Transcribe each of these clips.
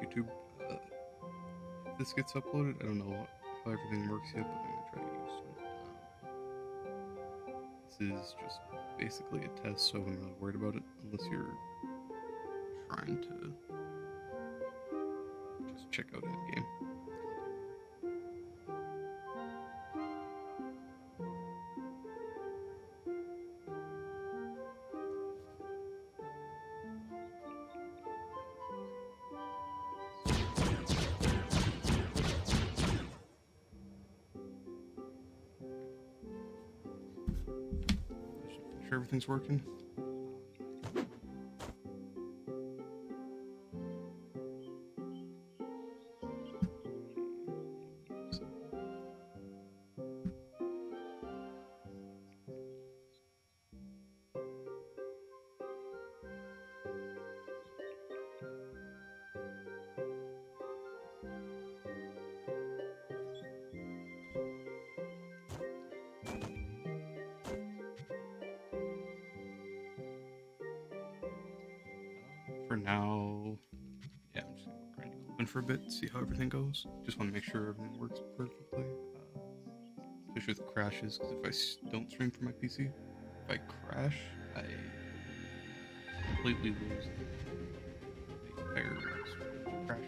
YouTube. If this gets uploaded, I don't know how everything works yet, but I'm gonna try to get used to it. This is just basically a test, so I'm not really worried about it unless you're trying to just check out endgame. Make sure everything's working. For now, yeah, I'm just gonna go grind open for a bit, see how everything goes. Just want to make sure everything works perfectly, especially with crashes. Because if I don't stream from my PC, if I crash, I completely lose the entire crash.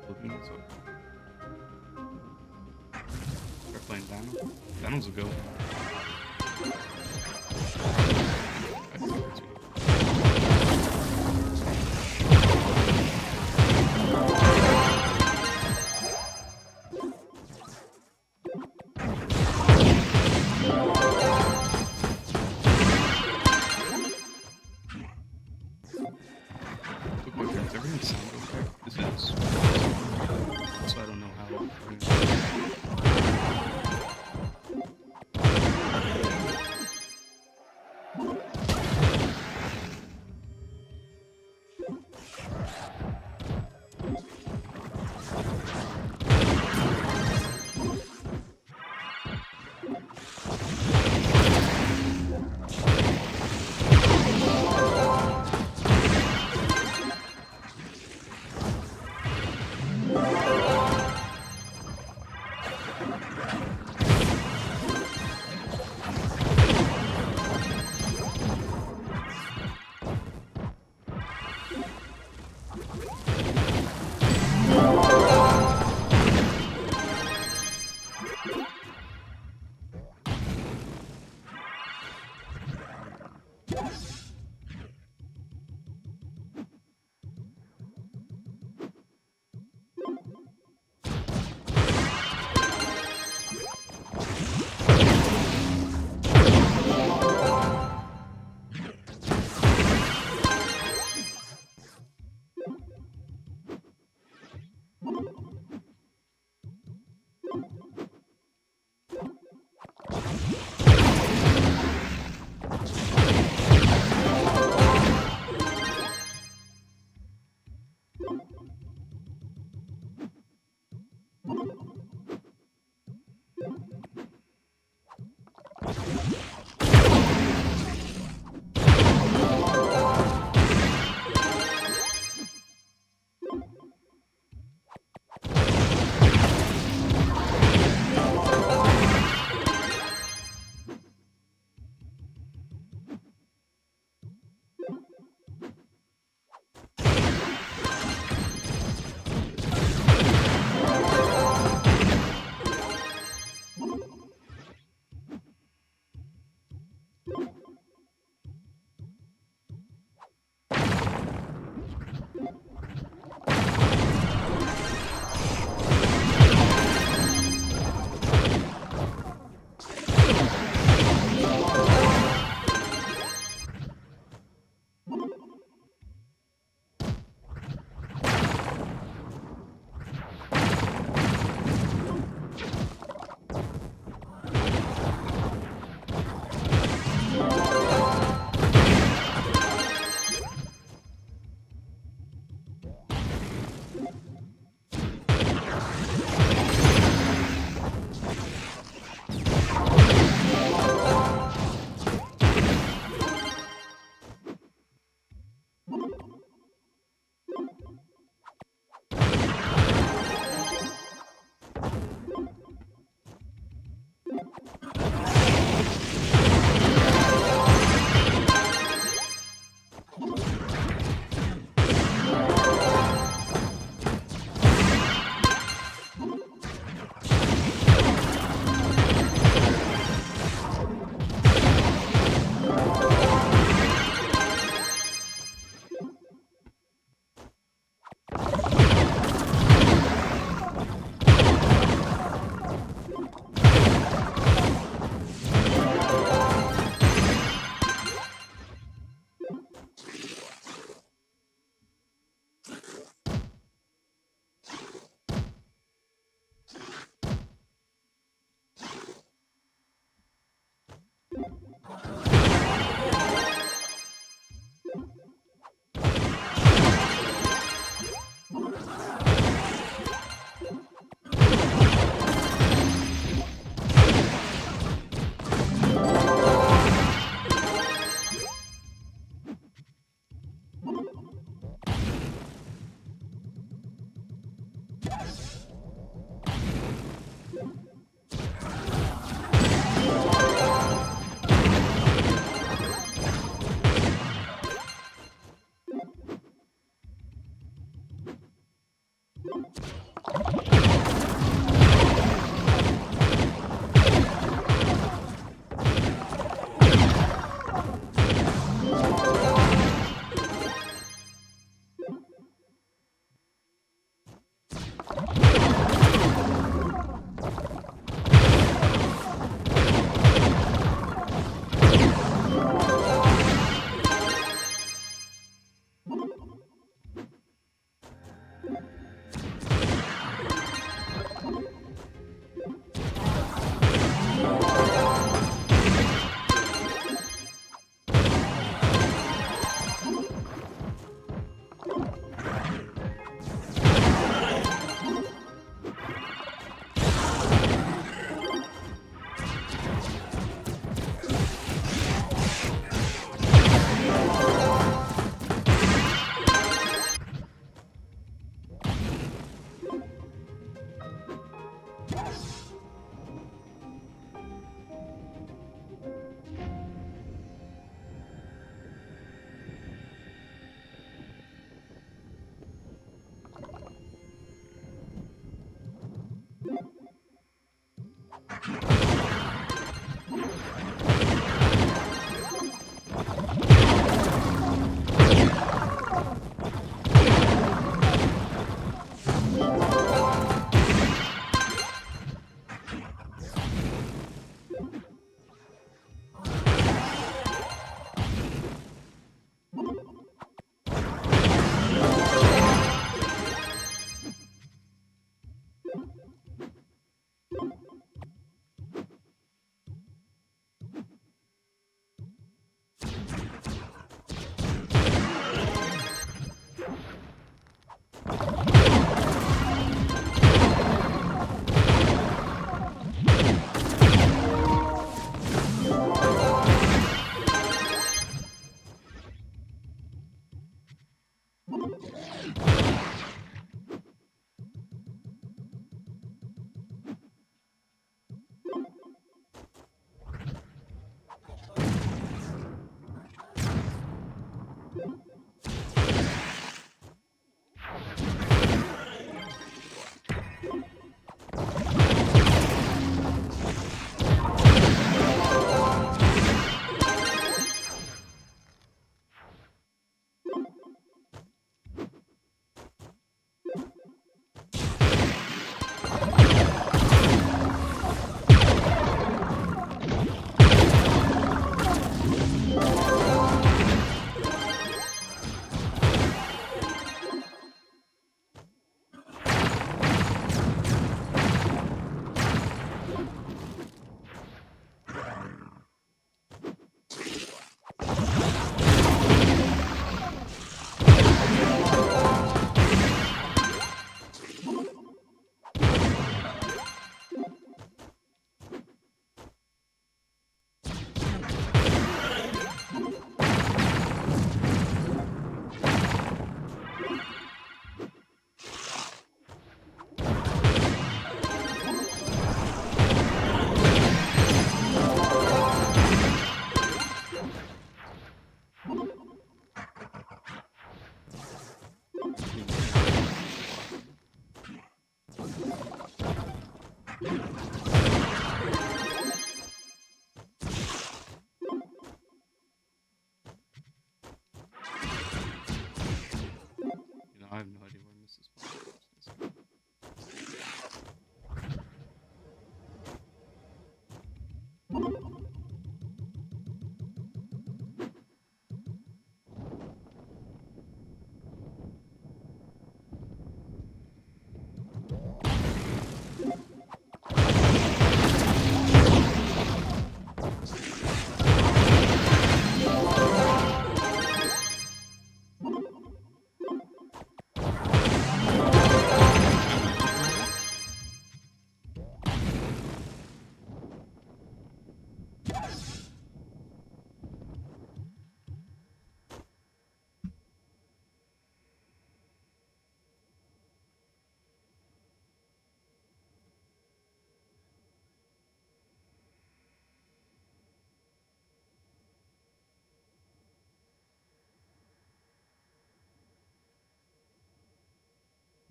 Looking so. Start playing Dino. Dino's a go. Does everything sound okay? This is so I don't know how.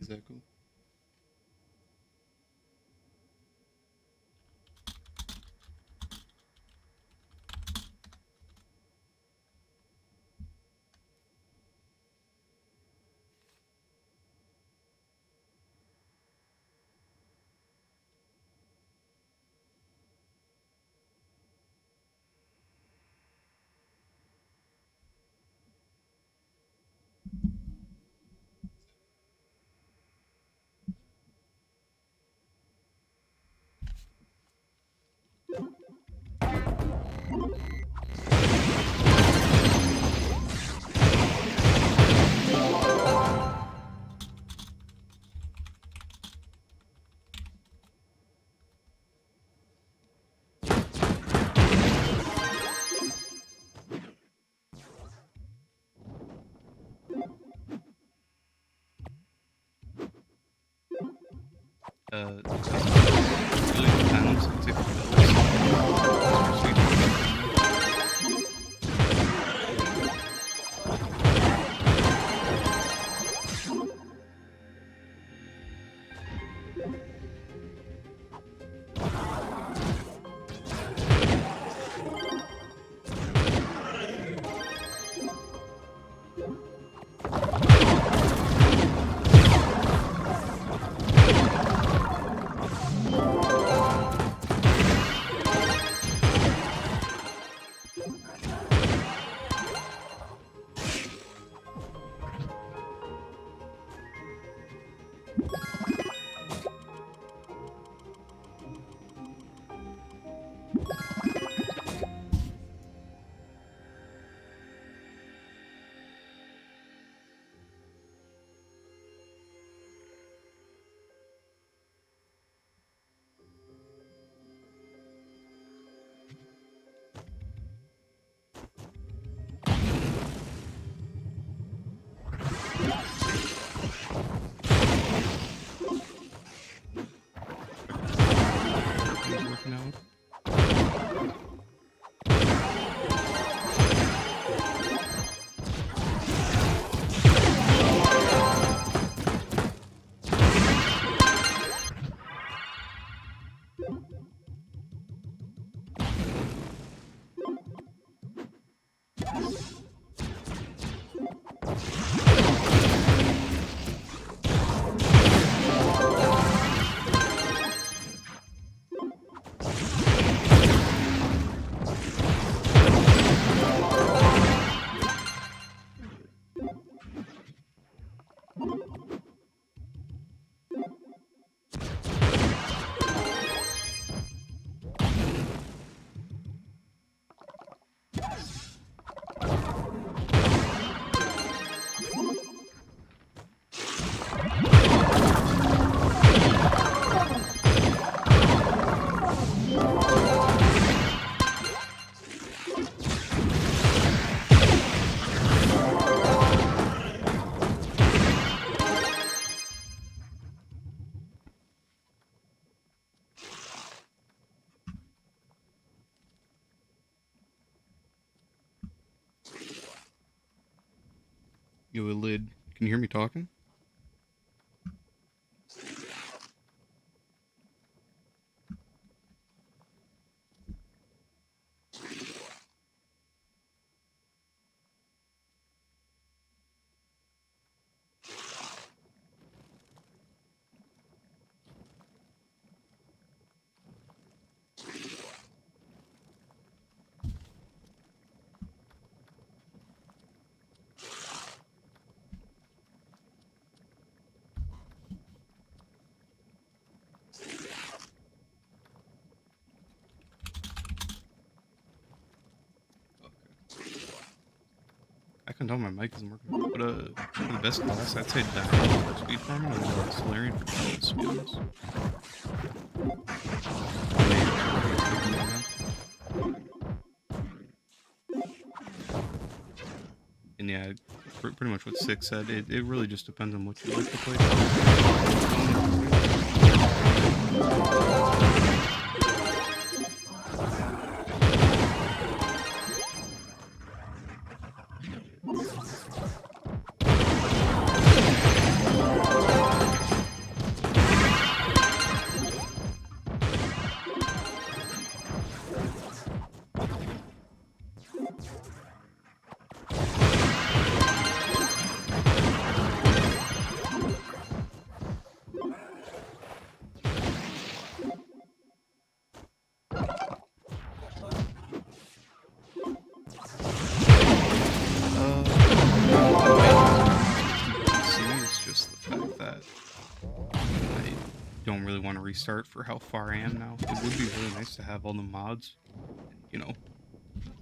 Is that cool? It really depends. It's if working out. Yo, Lid, can you hear me talking? I can tell my mic isn't working. But for the best class, I'd say down for speed farming and Solarian for balance, to be honest. And yeah, pretty much what Six said. It really just depends on what you like to play. restart for how far I am now. It would be really nice to have all the mods, and, you know,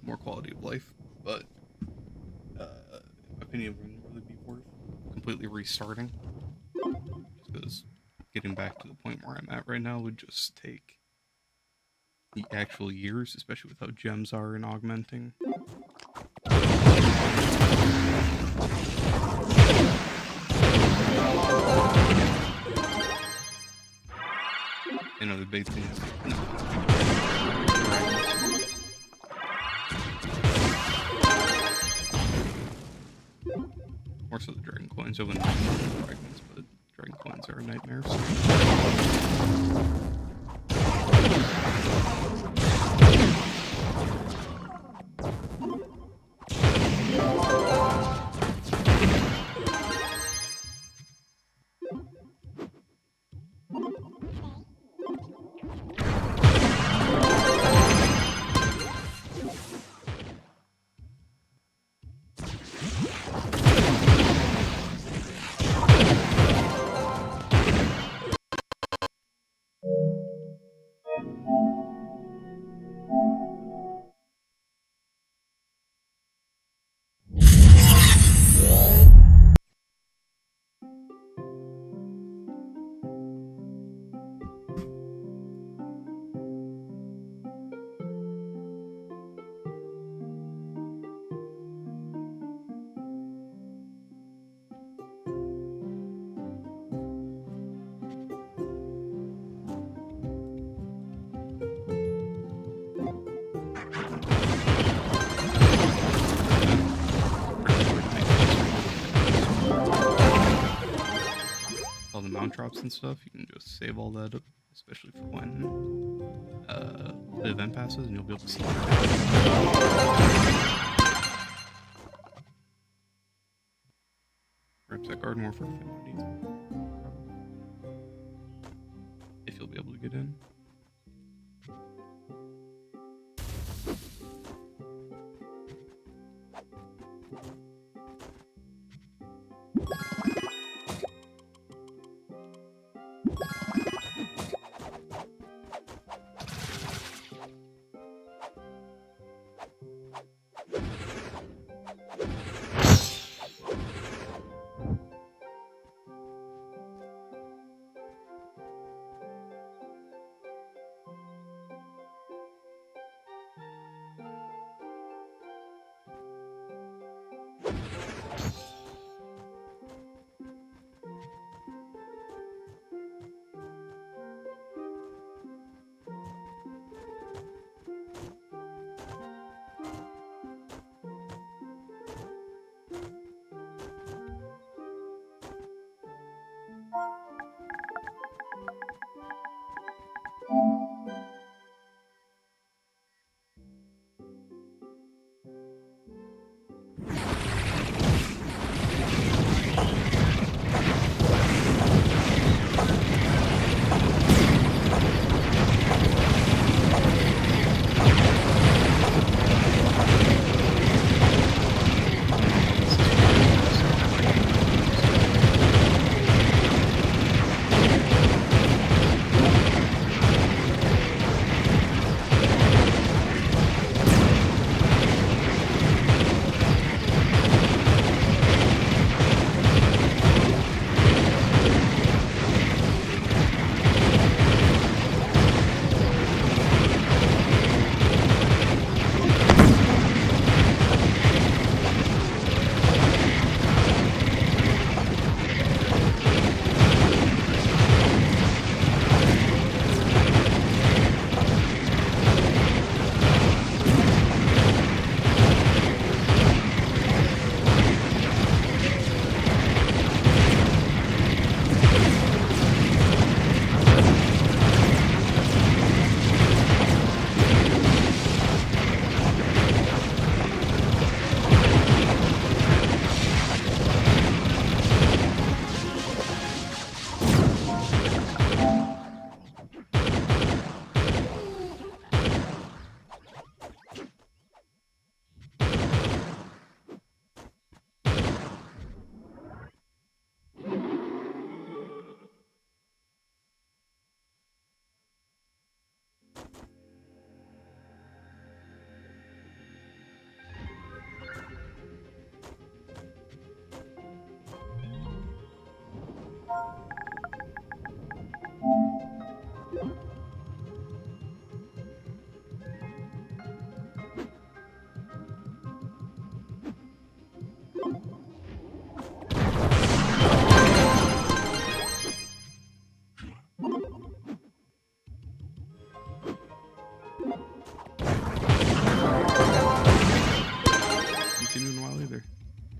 more quality of life, but in my opinion, it wouldn't really be worth completely restarting, just because getting back to the point where I'm at right now would just take the actual years, especially with how gems are in augmenting. You know, the big thing is more so the dragon coins. I wouldn't mind the fragments, but dragon coins are a nightmare. So. All the mount drops and stuff, you can just save all that up, especially for when the event passes, and you'll be able to see it. Perhaps that garden warfare if anyone needs it. If you'll be able to get in.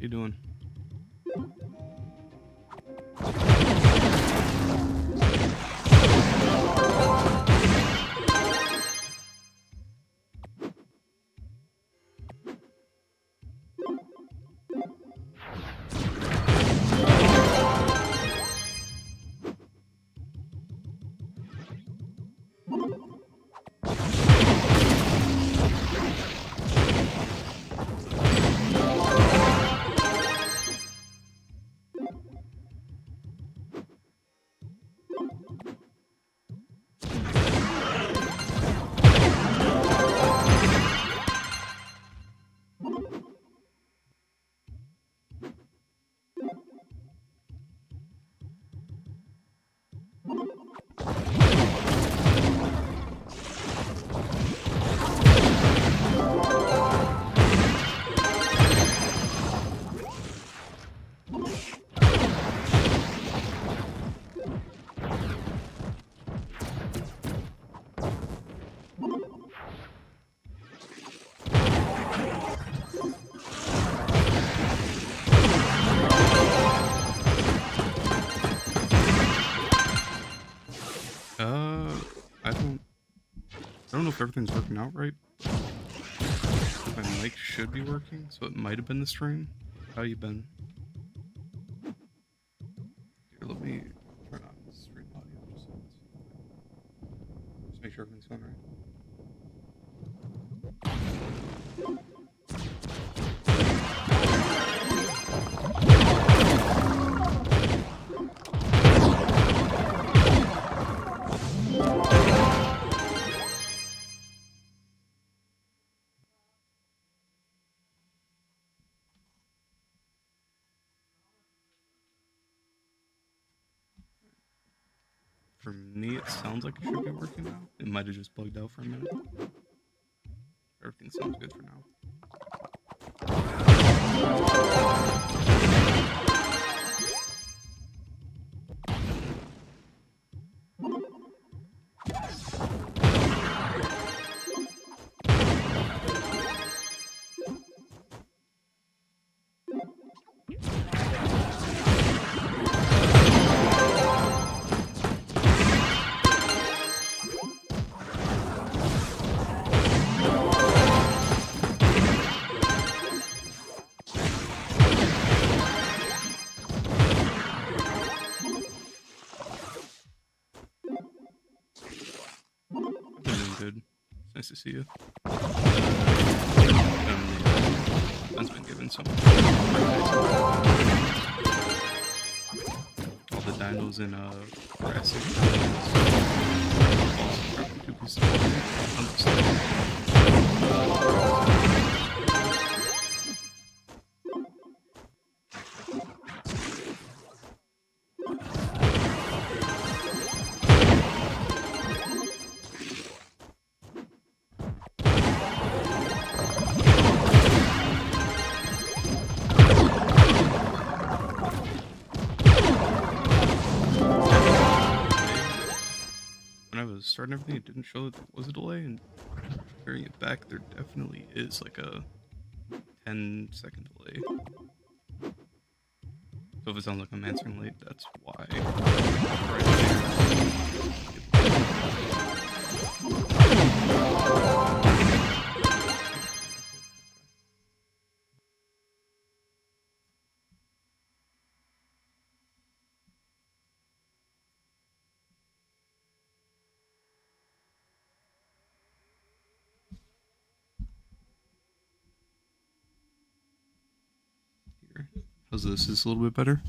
you doing? I don't know if everything's working out right. My mic should be working, so it might have been the stream. How you been? Here, let me turn on the stream audio just so just make sure everything's going right. For me, it sounds like it should be working now. It might have just bugged out for a minute. Everything sounds good for now. Good. It's nice to see you. Ben's been given some. All the dinos in Jurassic. Also, 2 pieces of starting everything, it didn't show that there was a delay, and carrying it back, there definitely is like a 10-second delay. So if it sounds like I'm answering late, that's why. How's this? Is this a little bit better?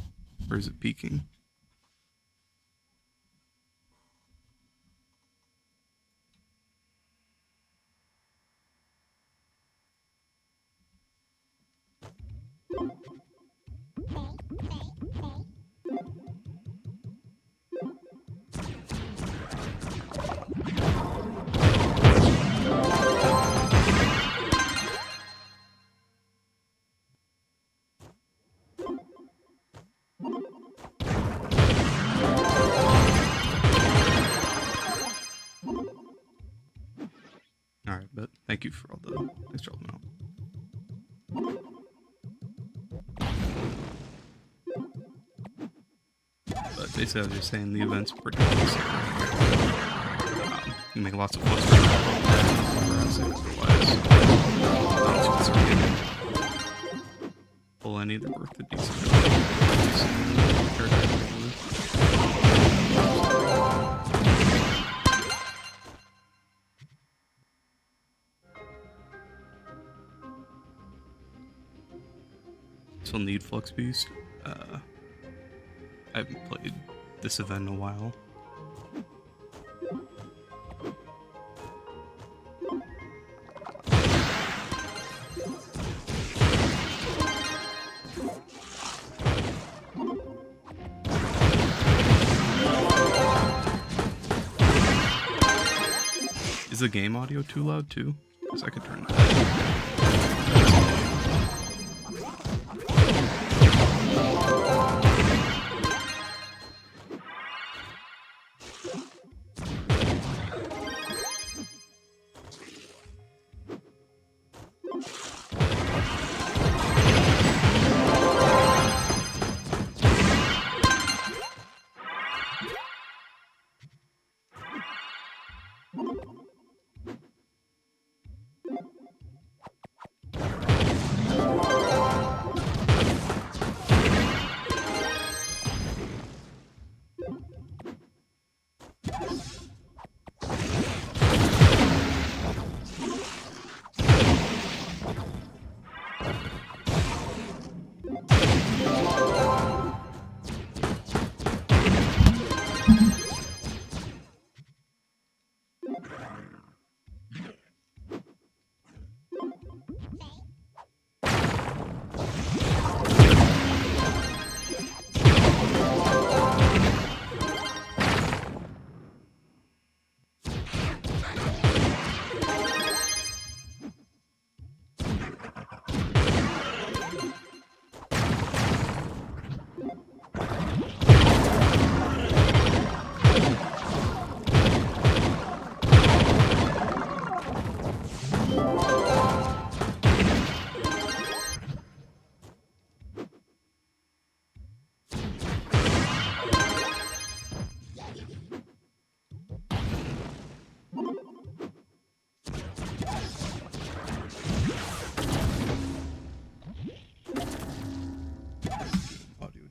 Or is it peaking? Alright, but thank you for all the... Thanks for helping out. basically, I was just saying the event's pretty basic. You make lots of Flux beasts. Otherwise, pull any, they're worth a decent Still need Flux Beast. I haven't played this event in a while. Is the game audio too loud too? Because I could turn it down.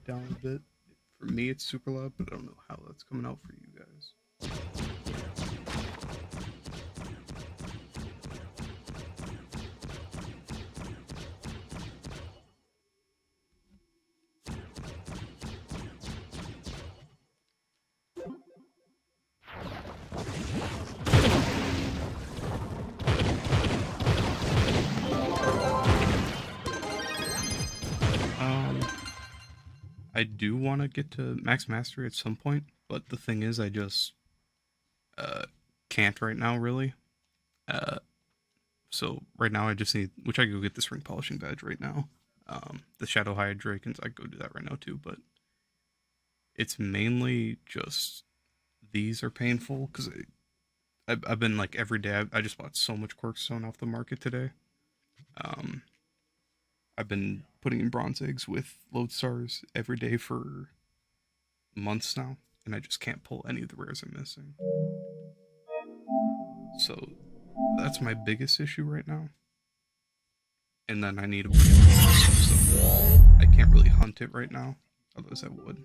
Down a bit. For me, it's super loud, but I don't know how that's coming out for you guys. I do want to get to max mastery at some point, but the thing is, I just can't right now, really. So right now, I just need, which I can go get this ring polishing badge right now. The Shadow Hide Drakens, I can go do that right now too, but it's mainly just these are painful because I've been like every day. I just bought so much Corkstone off the market today. I've been putting in bronze eggs with lodestars every day for months now, and I just can't pull any of the rares I'm missing. So that's my biggest issue right now. And then I need a bunch of stuff, so I can't really hunt it right now, otherwise I would.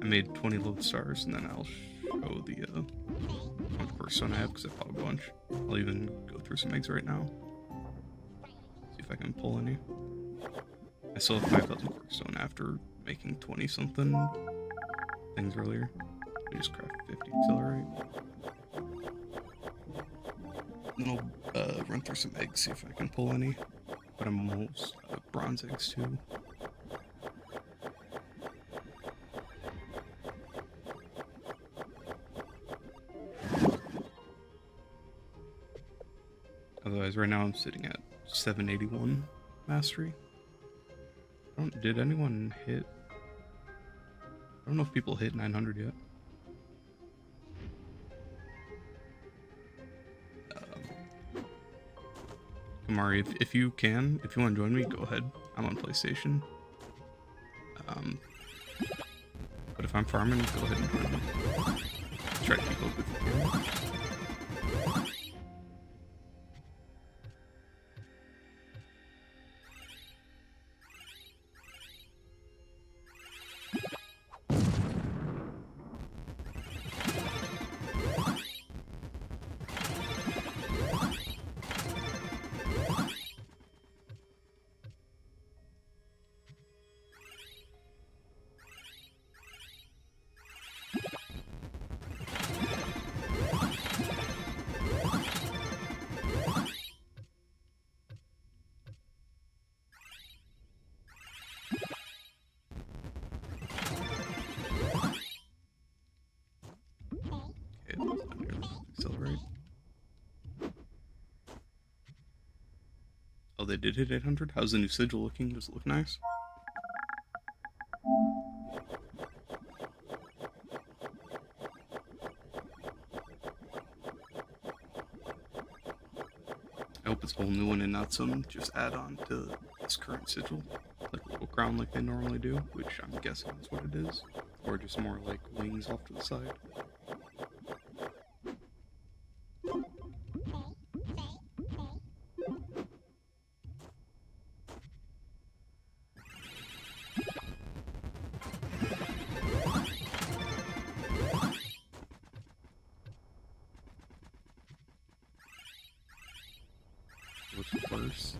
I made 20 lodestars, and then I'll show the how much Corkstone I have, because I bought a bunch. I'll even go through some eggs right now. See if I can pull any. I still have 5,000 Corkstone after making 20-something things earlier. I just craft 50 accelerate. Then I'll run through some eggs, see if I can pull any. But I'm almost out of bronze eggs, too. Otherwise, right now I'm sitting at 781 mastery. Did anyone hit? I don't know if people hit 900 yet. Kamari, if you can, if you want to join me, go ahead. I'm on PlayStation. But if I'm farming, go ahead and join me. Try to keep up with you. Accelerate. Oh, they did hit 800? How's the new sigil looking? Does it look nice? I hope it's a whole new one and not some just add-on to this current sigil. Like a little crown like they normally do, which I'm guessing is what it is. Or just more like wings off to the side. What's worse?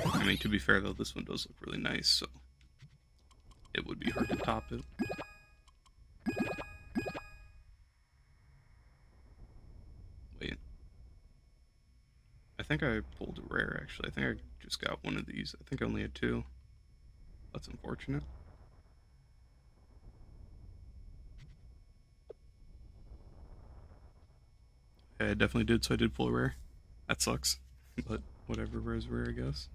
I mean, to be fair though, this one does look really nice, so it would be hard to top it. Wait. I think I pulled a rare, actually. I think I just got one of these. I think I only had two. That's unfortunate. Yeah, I definitely did, so I did pull a rare. That sucks. But whatever, rare's rare, I guess.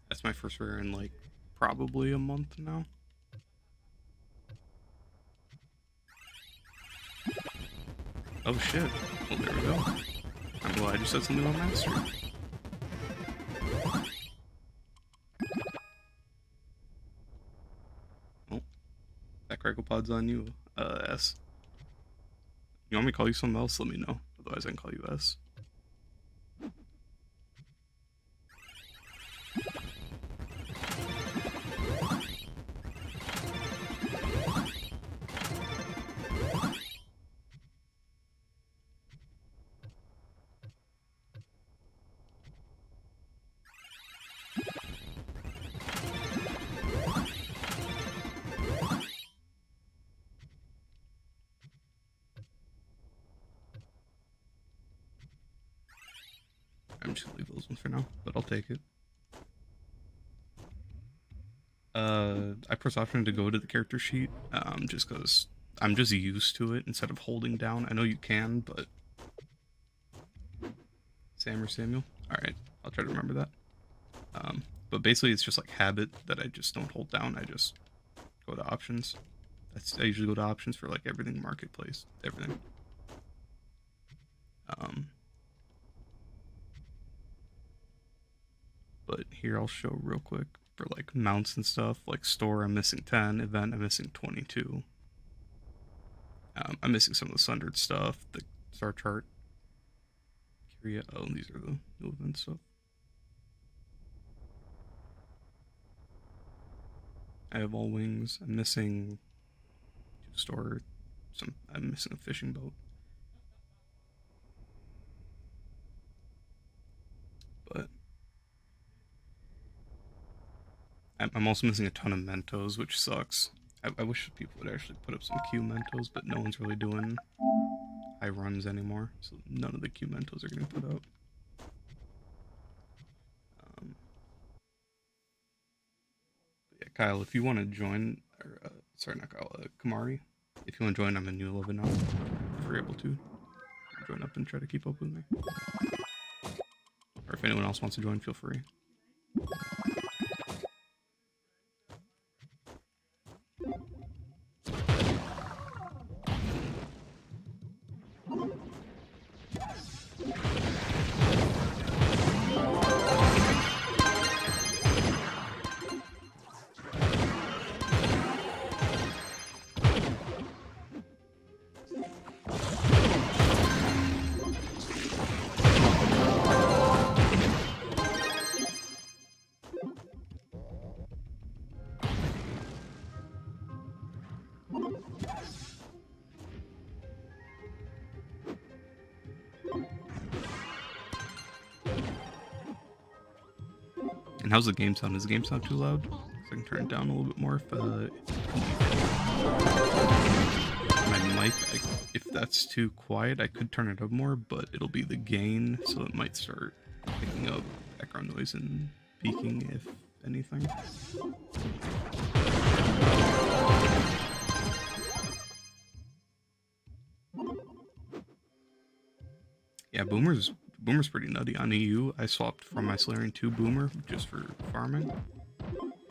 That's my first rare in like probably a month now. Oh shit. Well, there we go. I'm glad you said something about mastery. Oh, that crackle pod's on you, S. You want me to call you something else? Let me know. Otherwise, I can call you S. I'm just gonna leave those ones for now, but I'll take it. I press option to go to the character sheet, just because I'm just used to it instead of holding down. I know you can, but... Sam or Samuel? Alright, I'll try to remember that. But basically it's just like habit that I just don't hold down, I just go to options. I usually go to options for like everything marketplace, everything. But here I'll show real quick for like mounts and stuff. Like store, I'm missing 10. Event, I'm missing 22. I'm missing some of the Sundered stuff, the star chart. Curia, oh, these are the new event stuff. I have all wings. I'm missing store. I'm missing a fishing boat. But I'm also missing a ton of Mentos, which sucks. I wish people would actually put up some Q Mentos, but no one's really doing high runs anymore, so none of the Q Mentos are getting put up. Kyle, if you want to join, or sorry, not Kyle, Kamari, if you want to join, I'm in New 11 now. If you're able to join up and try to keep up with me, or if anyone else wants to join, feel free. And how's the game sound? Does the game sound too loud? So I can turn it down a little bit more if my mic, if that's too quiet, I could turn it up more, but it'll be the gain, so it might start picking up background noise and peaking, if anything. Yeah, Boomer's pretty nutty. On EU, I swapped from my Solarian to Boomer just for farming,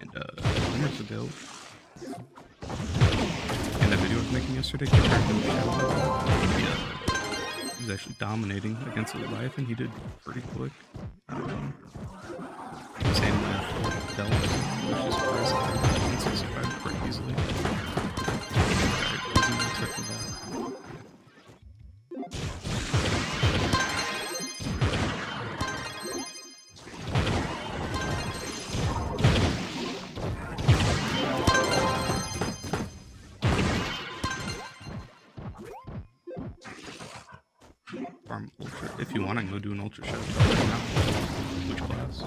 and Boomer's a goat. In the video I was making yesterday, he was actually dominating against the Leviathan. He did pretty quick. Same with Delta, which is crazy. 165 pretty easily. Alright, wasn't expecting that. Farm ultra. If you want, I can go do an ultra shadow right now. Which class?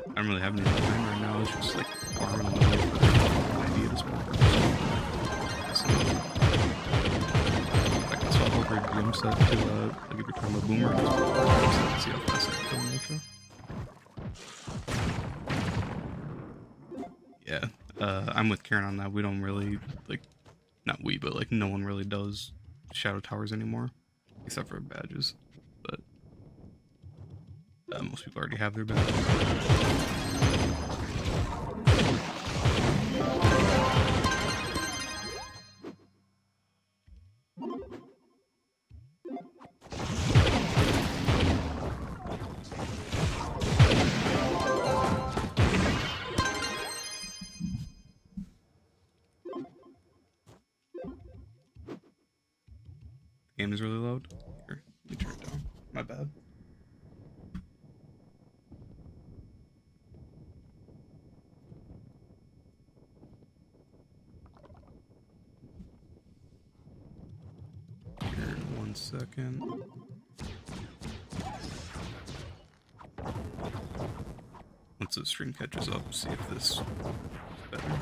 I don't really have any time right now. It's just like farming the way for an idea at this point. So, I can swap over a gym set to like if you're talking about Boomer, just see how fast I can go in ultra. Yeah, I'm with Karen on that. We don't really like. Not we, but like no one really does shadow towers anymore, except for badges. But most people already have their badges. Game is really loud. Here, let me turn it down. My bad. Here, 1 second. Once the stream catches up, see if this is better.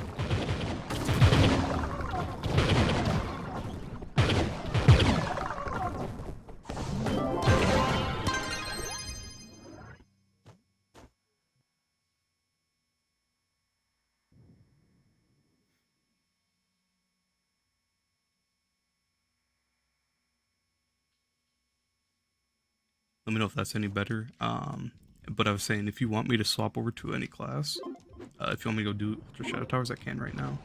Let me know if that's any better. But I was saying, if you want me to swap over to any class, if you want me to go do Ultra Shadow Towers, I can right now.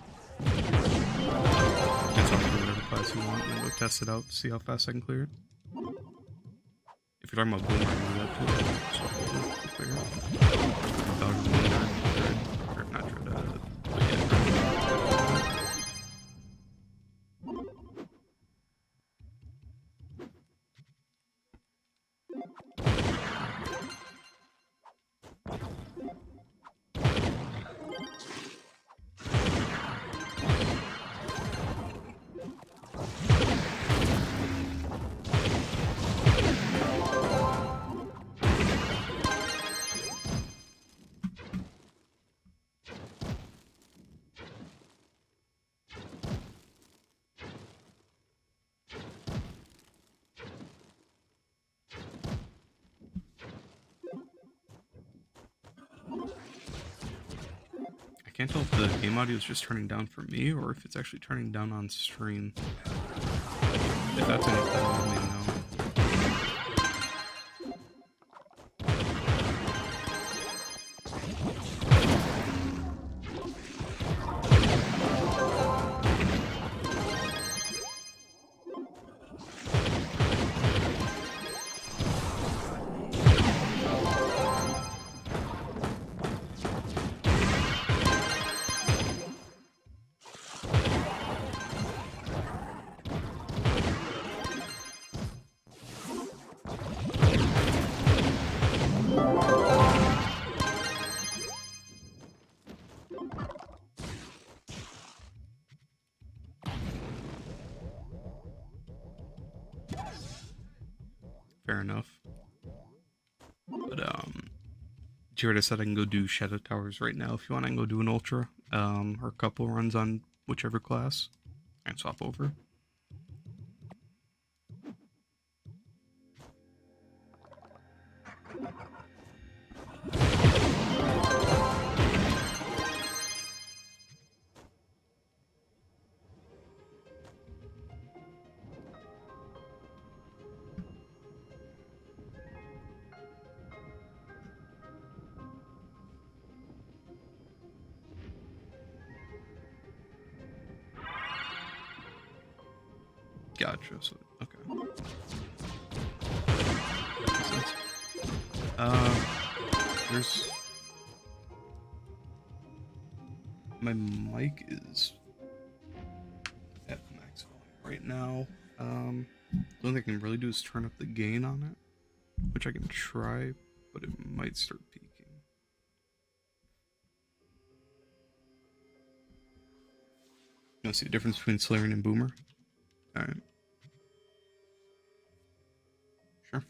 You can swap to whatever class you want, and then go test it out to see how fast I can clear it. If you're talking about Boomer, I can do that too. Swap over, clear it. Or not Dread, but yeah. can't tell if the game audio is just turning down for me or if it's actually turning down on stream. If that's anything, let me know. Fair enough. But Jared, I said I can go do Shadow Towers right now. If you want, I can go do an Ultra, or a couple runs on whichever class, and swap over. Gotcha. So okay. Makes sense. There's my mic is at max volume right now. The only thing I can really do is turn up the gain on it, which I can try, but it might start peaking. You want to see the difference between Solarian and Boomer? Alright. Sure.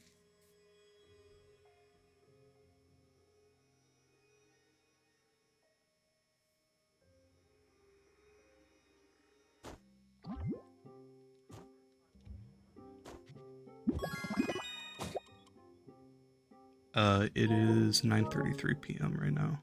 It is 9:33 p.m. right now.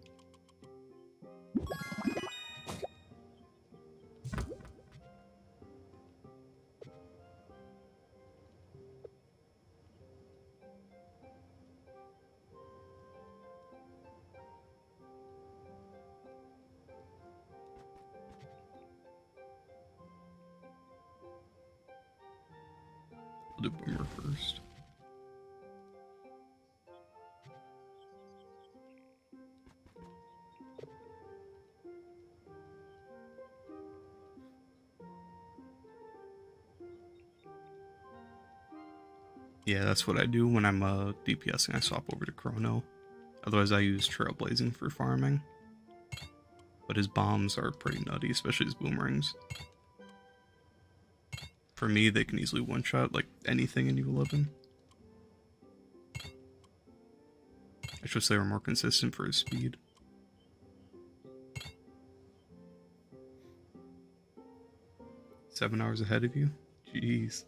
I'll do Boomer first. Yeah, that's what I do when I'm DPSing. I swap over to Chrono. Otherwise, I use Trailblazing for farming. But his bombs are pretty nutty, especially his boomerangs. For me, they can easily one-shot like anything in U11. I just wish they were more consistent for his speed. "7 hours ahead of you? Jeez.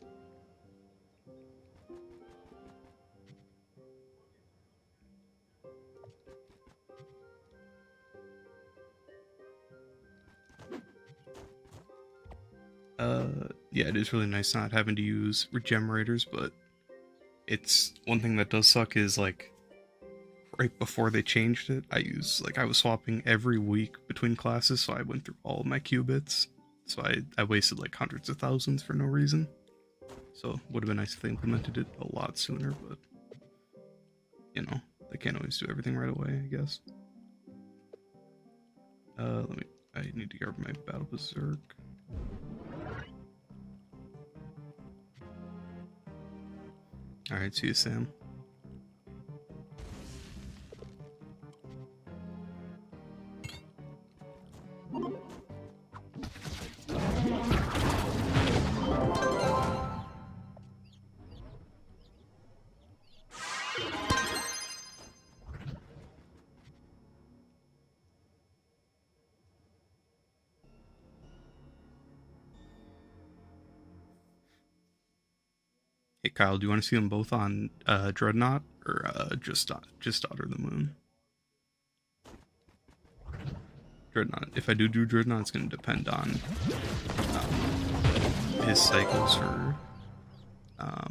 Yeah, it is really nice not having to use regenerators, but it's one thing that does suck is like right before they changed it, I was swapping every week between classes, so I went through all of my qubits. So I wasted like hundreds of thousands for no reason. So it would have been nice if they implemented it a lot sooner, but you know, they can't always do everything right away, I guess. I need to grab my Battle Berserk. Alright, see you, Sam. Hey Kyle, do you want to see them both on Dreadnought or just Daughter of the Moon? Dreadnought. If I do Dreadnought, it's going to depend on his cycles for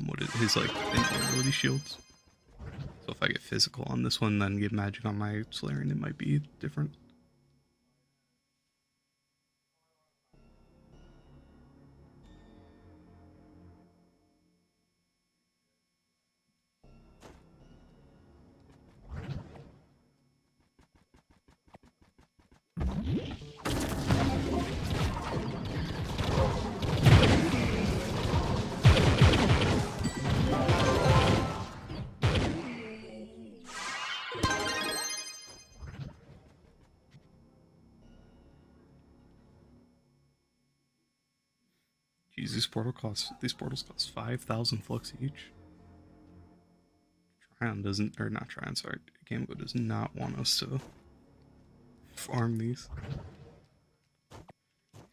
what is his like invulnerability shields. So if I get physical on this one, then get magic on my Solarian, it might be different. Jeez, these portals cost 5,000 flux each. Tryon doesn't, or not Tryon, sorry, Gamgo does not want us to farm these.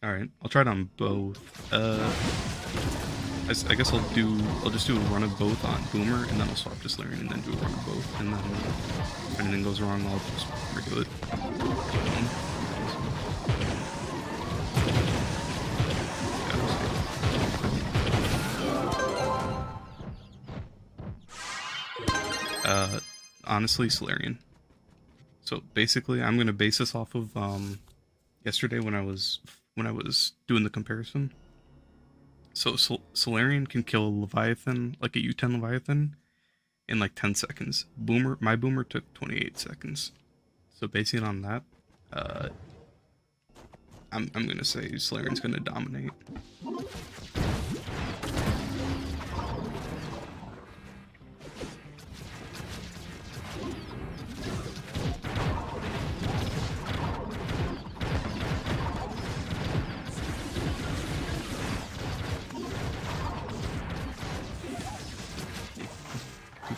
Alright, I'll try it on both. I guess I'll just do a run of both on Boomer, and then I'll swap to Solarian, and then do a run of both, and then if anything goes wrong, I'll just redo it. Honestly, Solarian. So basically, I'm gonna base this off of yesterday when I was doing the comparison. So Solarian can kill a Leviathan, like a U10 Leviathan, in like 10 seconds. My Boomer took 28 seconds. So basing on that, I'm gonna say Solarian's gonna dominate.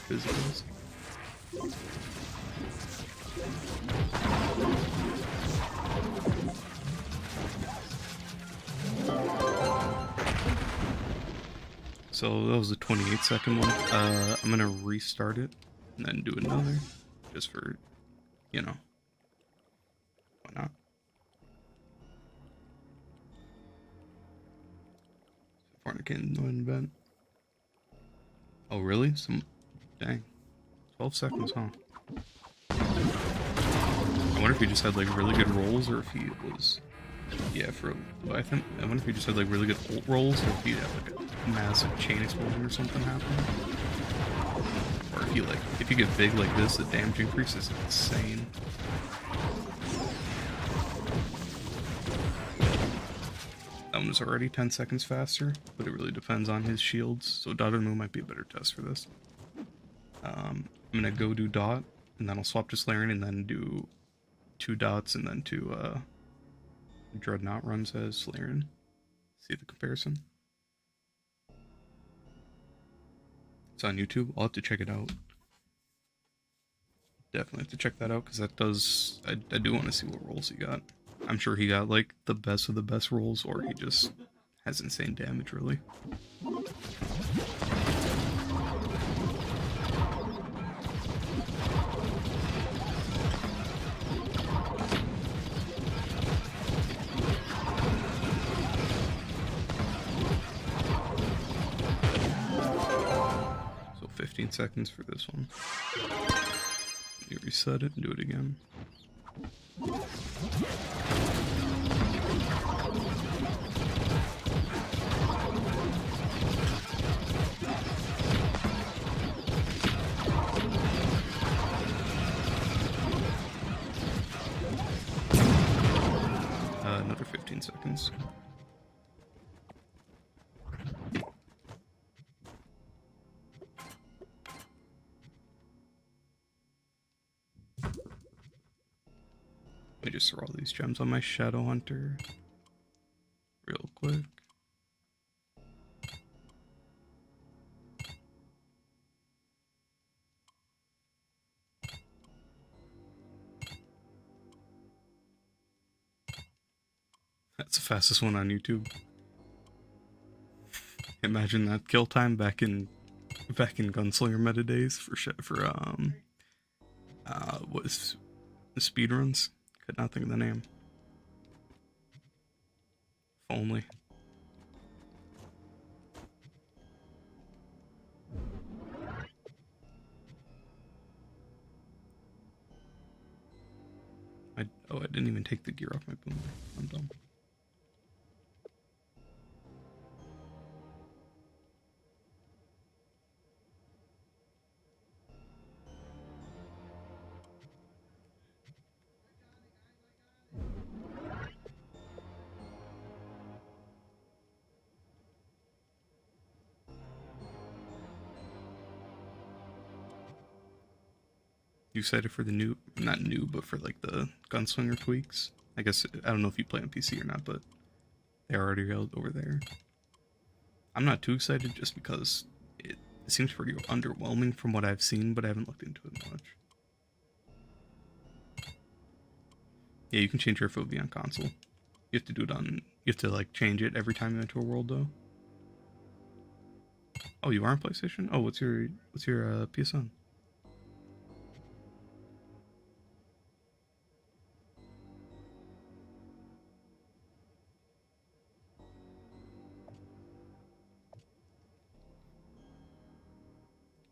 Physicals. So that was the 28-second one. I'm gonna restart it and then do another, just for, you know, why not? Fornicating no invent. Oh really? Dang. 12 seconds, huh? I wonder if he just had like really good rolls, or if he was... Yeah, I wonder if he just had like really good ult rolls, or if he had like a massive chain explosion or something happen. Or if you get big like this, the damage increase is insane. That one was already 10 seconds faster, but it really depends on his shields, so Dotted Moon might be a better test for this. I'm gonna go do Dot, and then I'll swap to Solarian, and then do 2 dots, and then 2 Dreadnought runs as Solarian. See the comparison. It's on YouTube. I'll have to check it out. Definitely have to check that out, because that does... I do want to see what rolls he got. I'm sure he got, like, the best of the best rolls, or he just has insane damage, really. So 15 seconds for this one. You reset it and do it again. Another 15 seconds. Let me just throw all these gems on my Shadow Hunter real quick. That's the fastest one on YouTube. Imagine that kill time back in Gunslinger meta days for what is the speedruns? Could not think of the name. only. I didn't even take the gear off my boomer. I'm dumb. You excited for the new, not new, but for like the Gunslinger tweaks? I guess, I don't know if you play on PC or not, but they're already out over there. I'm not too excited just because it seems pretty underwhelming from what I've seen, but I haven't looked into it much. Yeah, you can change your FOV on console. You have to do it on, you have to like change it every time you enter a world though. Oh, you are on PlayStation? Oh, what's your PSN?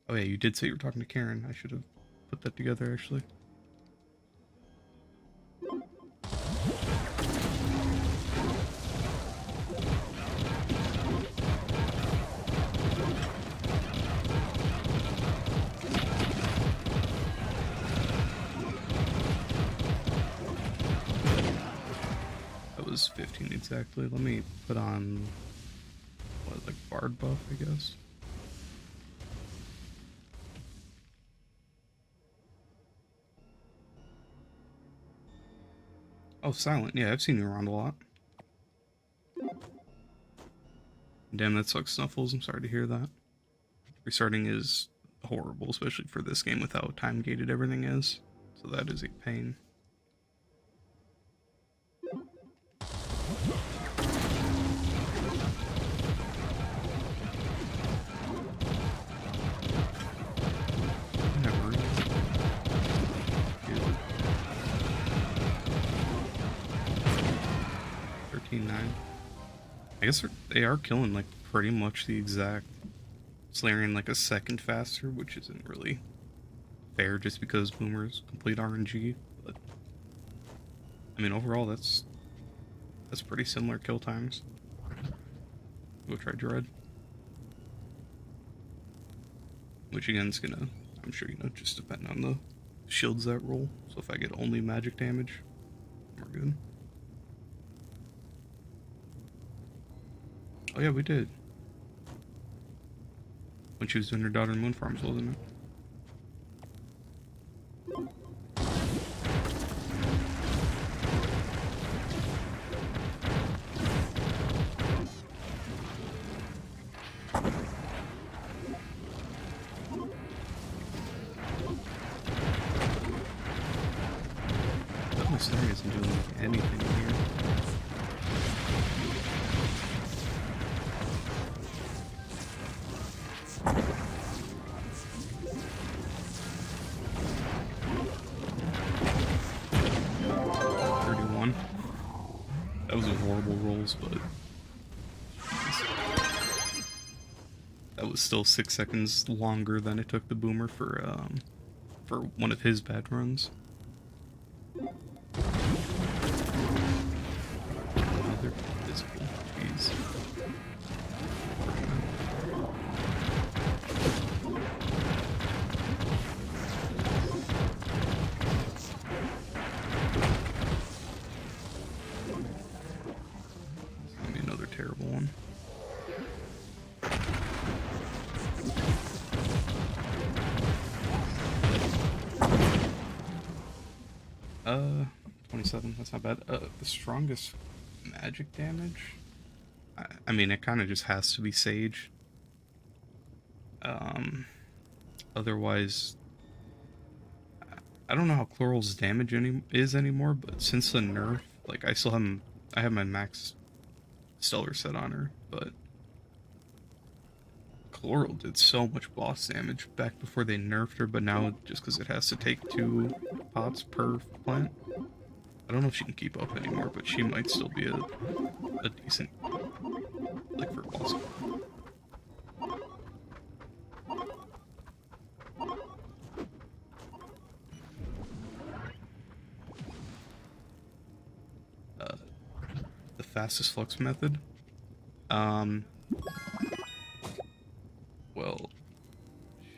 Oh yeah, you did say you were talking to Karen. I should have put that together actually. That was 15 exactly. Let me put on, what, like Bard buff, I guess. Oh, Silent. Yeah, I've seen you around a lot. Damn, that sucks, Snuffles. I'm sorry to hear that. Restarting is horrible, especially for this game with how time-gated everything is. So that is a pain. Never. 13-9. I guess they are killing like pretty much the exact Slayering like a second faster, which isn't really fair just because Boomer's complete RNG. But I mean, overall, that's pretty similar kill times. Go try Dread, which again is gonna, I'm sure you know, just depend on the shields that roll. So if I get only magic damage, we're good. Oh yeah, we did. When she was doing her Daughter Moon farms, wasn't it? That Mysteria isn't doing like anything here. That was a horrible rolls, but that was still 6 seconds longer than it took the Boomer for one of his bad runs. Another physical, jeez. Terrible one. Uh, 27, that's not bad. The strongest magic damage? I mean, it kind of just has to be Sage. Otherwise, I don't know how Chloral's damage is anymore, but since the nerf, like, I have my max Stellar set on her, but Chloral did so much boss damage back before they nerfed her, but now just because it has to take 2 pots per plant, I don't know if she can keep up anymore, but she might still be a decent, like, for boss. The fastest Flux method. Well,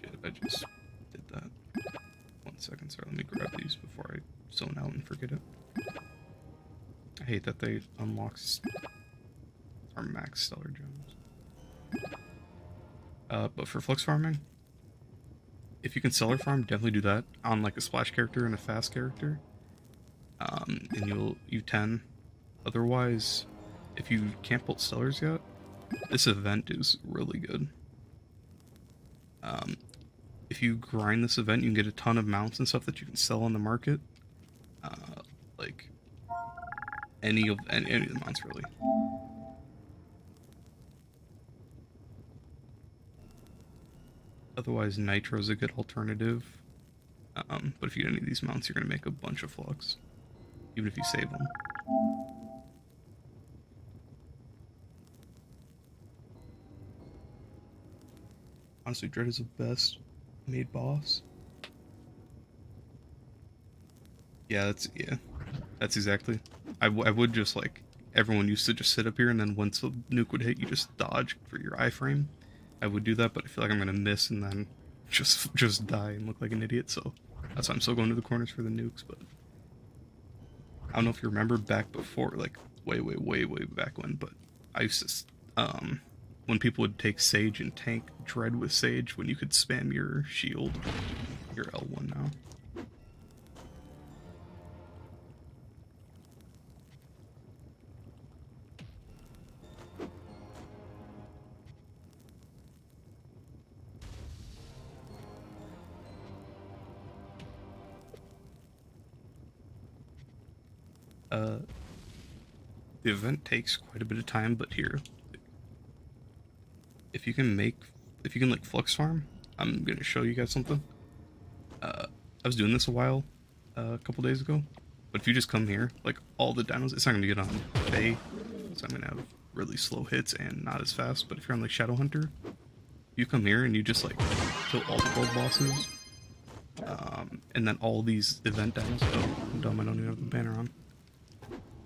shit, I just did that. 1 second, sorry, let me grab these before I zone out and forget it. I hate that they unlock our max stellar gems. But for Flux farming, if you can stellar farm, definitely do that on like a splash character and a fast character. And you 10. Otherwise, if you can't pull stellars yet, this event is really good. If you grind this event, you can get a ton of mounts and stuff that you can sell on the market. Like any of the mounts really. Otherwise, Nitro is a good alternative. But if you get any of these mounts, you're gonna make a bunch of Flux, even if you save them. Honestly, Dread is the best made boss. Yeah, that's exactly. I would just like everyone used to just sit up here, and then once the nuke would hit, you just dodge for your iframe. I would do that, but I feel like I'm gonna miss and then just die and look like an idiot. So that's why I'm still going to the corners for the nukes. But I don't know if you remember back before, like way back when, but I used to when people would take Sage and tank Dread with Sage, when you could spam your shield, your L1 now. The event takes quite a bit of time, but here, if you can like Flux farm, I'm gonna show you guys something. I was doing this a couple days ago, but if you just come here, like all the dinos, it's not gonna get on Fae, so I'm gonna have really slow hits and not as fast. But if you're on like Shadow Hunter, you come here and you just like kill all the gold bosses, and then all these event dinos. Oh, I'm dumb, I don't even have the banner on.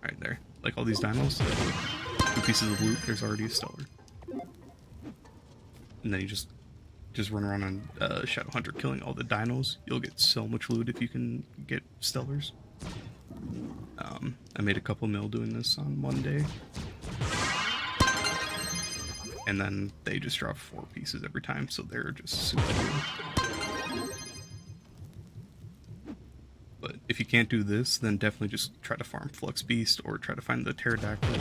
Right there, like all these dinos, like 2 pieces of loot. There's already a stellar, and then you just run around on Shadow Hunter killing all the dinos. You'll get so much loot if you can get stellars. I made a couple mil doing this on Monday, and then they just drop 4 pieces every time, so they're just super good. But if you can't do this, then definitely just try to farm Flux Beast or try to find the Pterodactyl.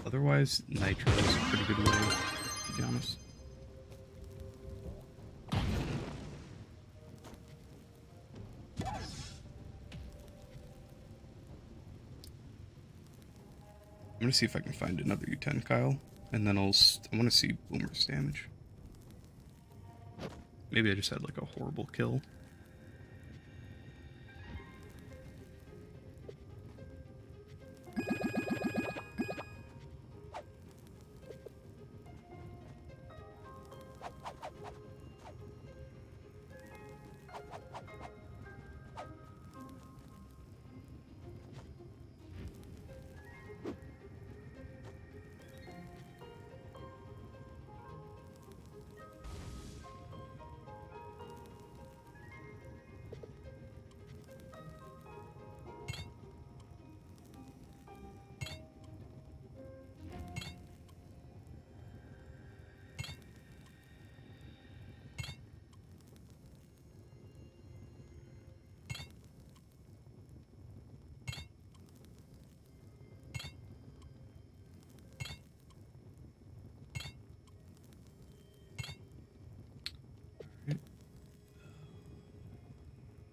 Otherwise, Nitro is a pretty good way, to be honest. I'm gonna see if I can find another U10, Kyle, and then I want to see Boomer's damage. Maybe I just had like a horrible kill.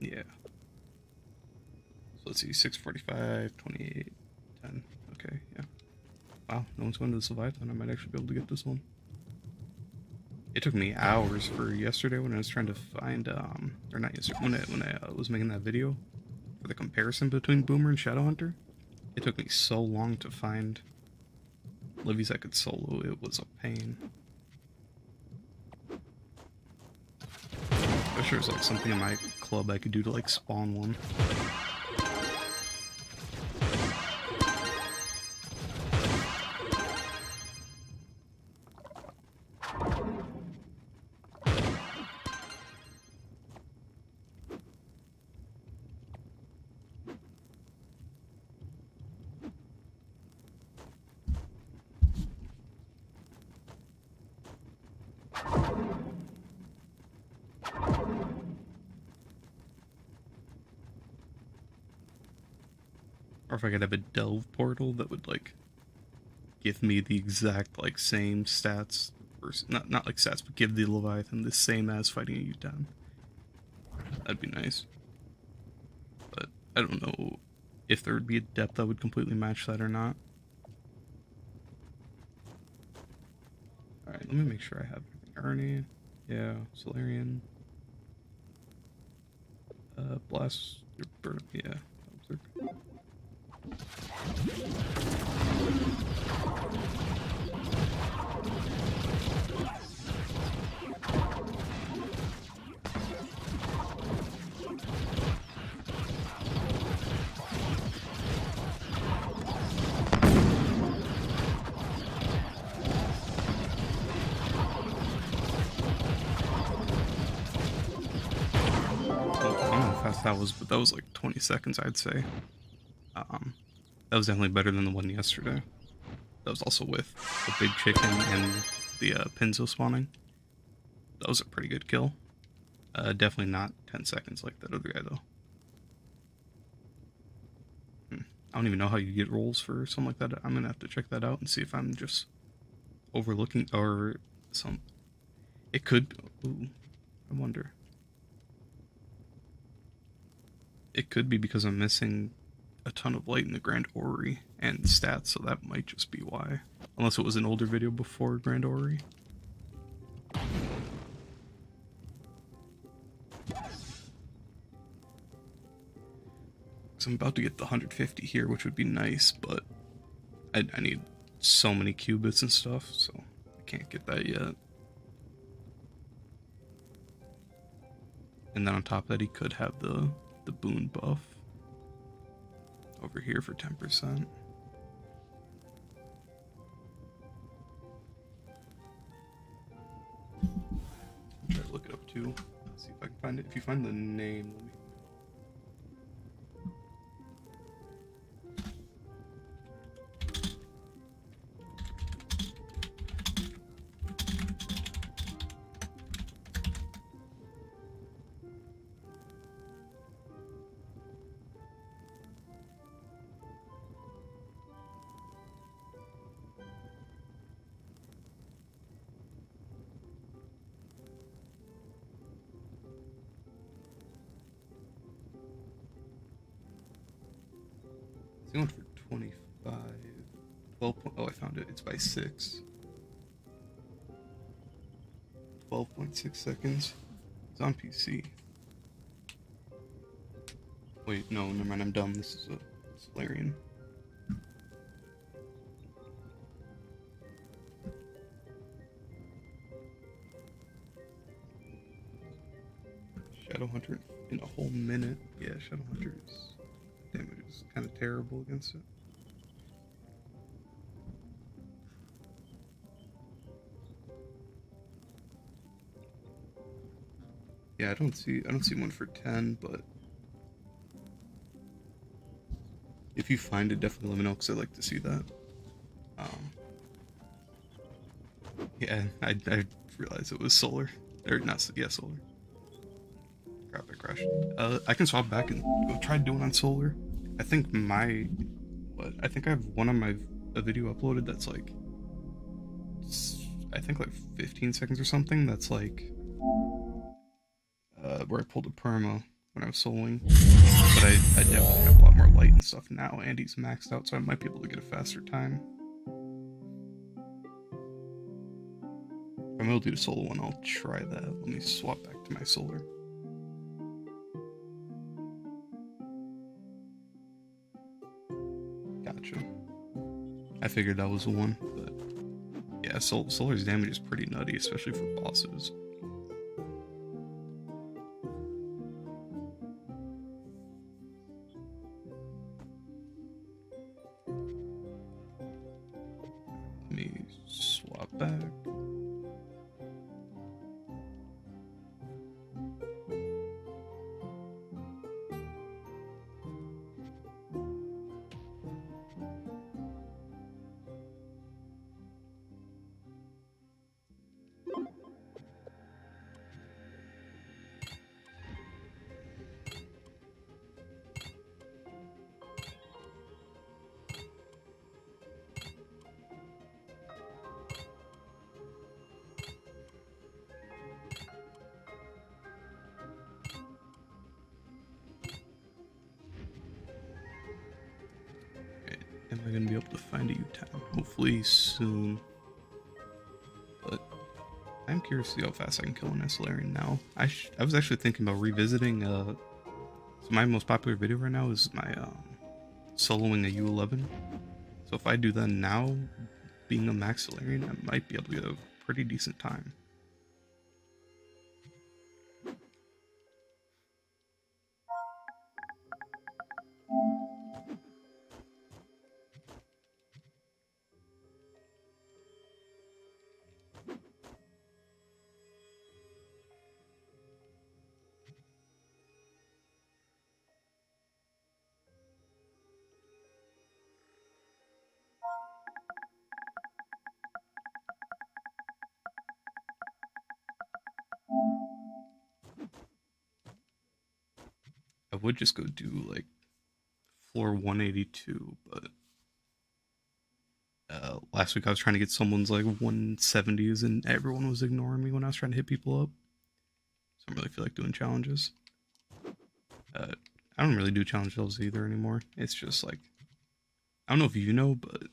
Yeah. So let's see, 645, 28, 10. Okay, yeah. Wow, no one's going to the Leviathan. I might actually be able to get this one. It took me hours for yesterday when I was trying to find, or not yesterday, when I was making that video for the comparison between Boomer and Shadowhunter. It took me so long to find Livy's I could solo, it was a pain. I wish there was like something in my club I could do to like spawn one. Or if I could have a delve portal that would like give me the exact like same stats, or not like stats, but give the Leviathan the same as fighting a U-10. That'd be nice. But I don't know if there would be a depth that would completely match that or not. Alright, let me make sure I have everything. Ernie, yeah, Solarian. Blast, yeah. That was, but that was like 20 seconds, I'd say. That was definitely better than the one yesterday. That was also with the big chicken and the Pinzo spawning. That was a pretty good kill. Definitely not 10 seconds like that other guy though. I don't even know how you get rolls for something like that. I'm gonna have to check that out and see if I'm just overlooking or some. It could. Ooh, I wonder. It could be because I'm missing a ton of light in the Grand Orrery and stats, so that might just be why. Unless it was an older video before Grand Orrery. So I'm about to get the 150 here, which would be nice, but I need so many qubits and stuff, so I can't get that yet. And then on top of that, he could have the boon buff over here for 10%. Try to look it up too. See if I can find it. If you find the name, let me. Going for 25, 12 point, oh I found it, it's by 6. 12.6 seconds, it's on PC. Wait, no, never mind, I'm dumb, this is a Solarian. Shadowhunter in a whole minute, yeah, Shadowhunter's damage is kind of terrible against it. Yeah, I don't see one for 10, but if you find it, definitely let me know because I'd like to see that. Yeah, I realized it was solar, or not, yeah, solar. Crap, I crashed. I can swap back and go try doing on solar. I think I have one on a video uploaded that's like, I think like 15 seconds or something. That's like, where I pulled a perma when I was soloing. But I definitely have a lot more light and stuff now, and he's maxed out, so I might be able to get a faster time. I'm able to do the solo one, I'll try that. Let me swap back to my solar. Gotcha. I figured that was the one, but yeah, solar's damage is pretty nutty, especially for bosses. Let me swap back. Am I gonna be able to find a U-Town? Hopefully soon. But I'm curious to see how fast I can kill an Solarian now. I was actually thinking about revisiting. So my most popular video right now is my soloing a U11. So if I do that now, being a max Solarian, I might be able to get a pretty decent time. I would just go do like floor 182, but last week I was trying to get someone's like 170s and everyone was ignoring me when I was trying to hit people up. So I don't really feel like doing challenges. I don't really do challenge levels either anymore. It's just like, I don't know if you know, but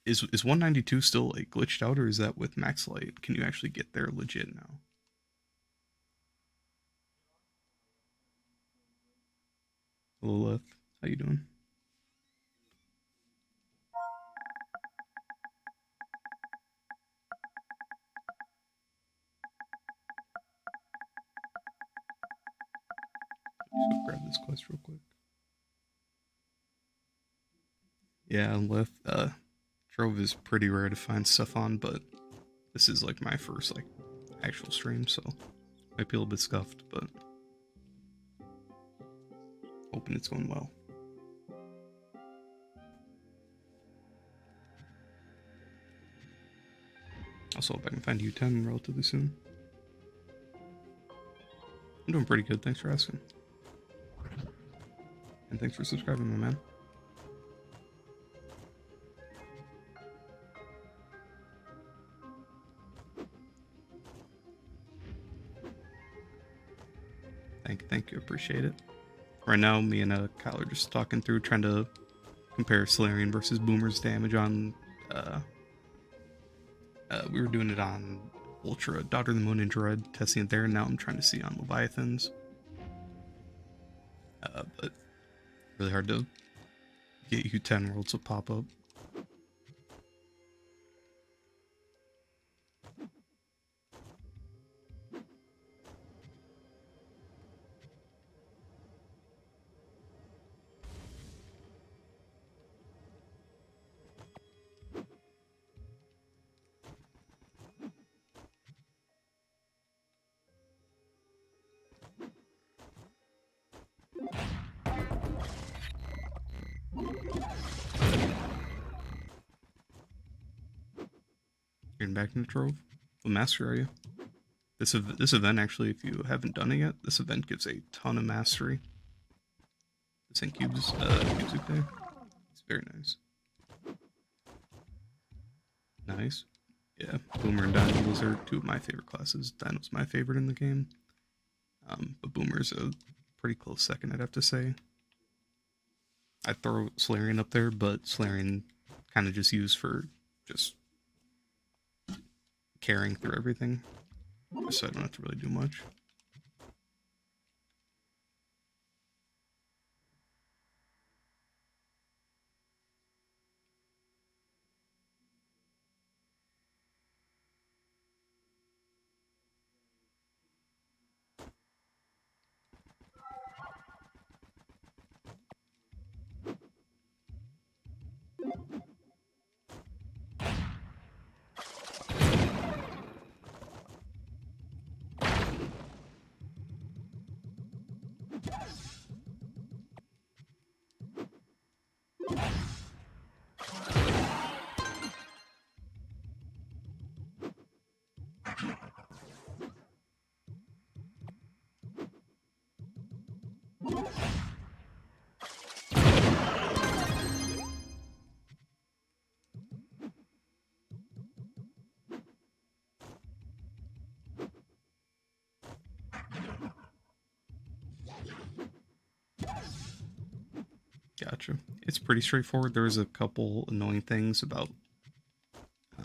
is 192 still like glitched out, or is that with max light? Can you actually get there legit now? Lilith, how you doing? Just go grab this quest real quick. Yeah, Lilith, Trove is pretty rare to find stuff on, but this is like my first like actual stream, so might be a little bit scuffed, but hoping it's going well. Also hope I can find U10 relatively soon. I'm doing pretty good, thanks for asking. And thanks for subscribing, my man. Thank you, appreciate it. Right now, me and Kyle are just talking through, trying to compare Solarian versus Boomer's damage on, we were doing it on Ultra, Daughter of the Moon, and Dread, testing it there, and now I'm trying to see on Leviathans. But really hard to get U10 worlds to pop up. Getting back into Trove. What master are you? This event, actually, if you haven't done it yet, this event gives a ton of mastery. This ain't Cubes Day. It's very nice. Nice. Yeah, Boomer and Dino, those are two of my favorite classes. Dino's my favorite in the game. But Boomer's a pretty close second, I'd have to say. I'd throw Solarian up there, but Solarian kind of just used for just carrying through everything. just so I don't have to really do much. Gotcha. It's pretty straightforward. There's a couple annoying things about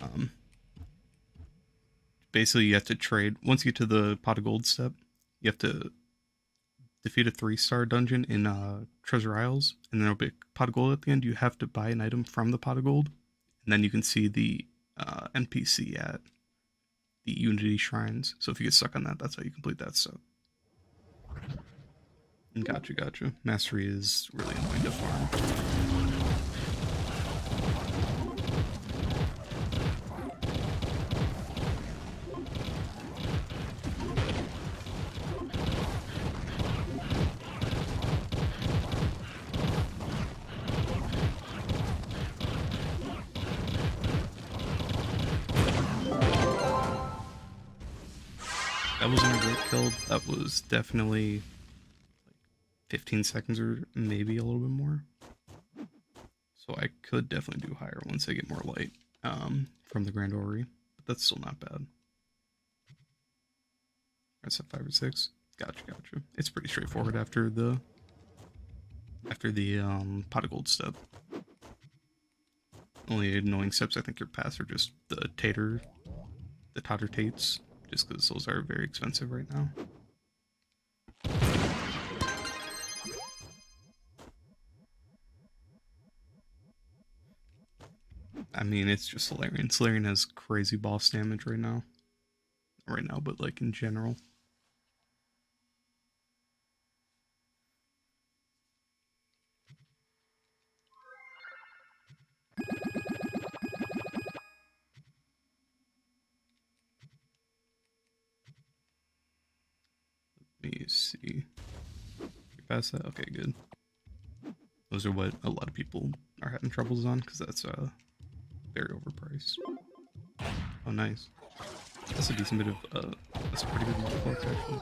um, basically you have to trade once you get to the pot of gold step, you have to defeat a 3-star dungeon in Treasure Isles, and then there'll be a pot of gold at the end. You have to buy an item from the pot of gold, and then you can see the NPC at the Unity shrines. So if you get stuck on that, that's how you complete that stuff. Gotcha, gotcha. Mastery is really annoying to farm. That wasn't a great kill. That was definitely like 15 seconds or maybe a little bit more. So I could definitely do higher once I get more light from the Grand Orrery, but that's still not bad. That's at 5 or 6. Gotcha, gotcha. It's pretty straightforward after the pot of gold step. Only annoying steps I think you're past are just the tater tates, just because those are very expensive right now. I mean, it's just Solarian. Solarian has crazy boss damage right now. Not right now, but like in general. Let me see. You're past that? Okay, good. Those are what a lot of people are having troubles on, because that's very overpriced. Oh, nice. That's a decent bit of, that's a pretty good mod Flux, actually.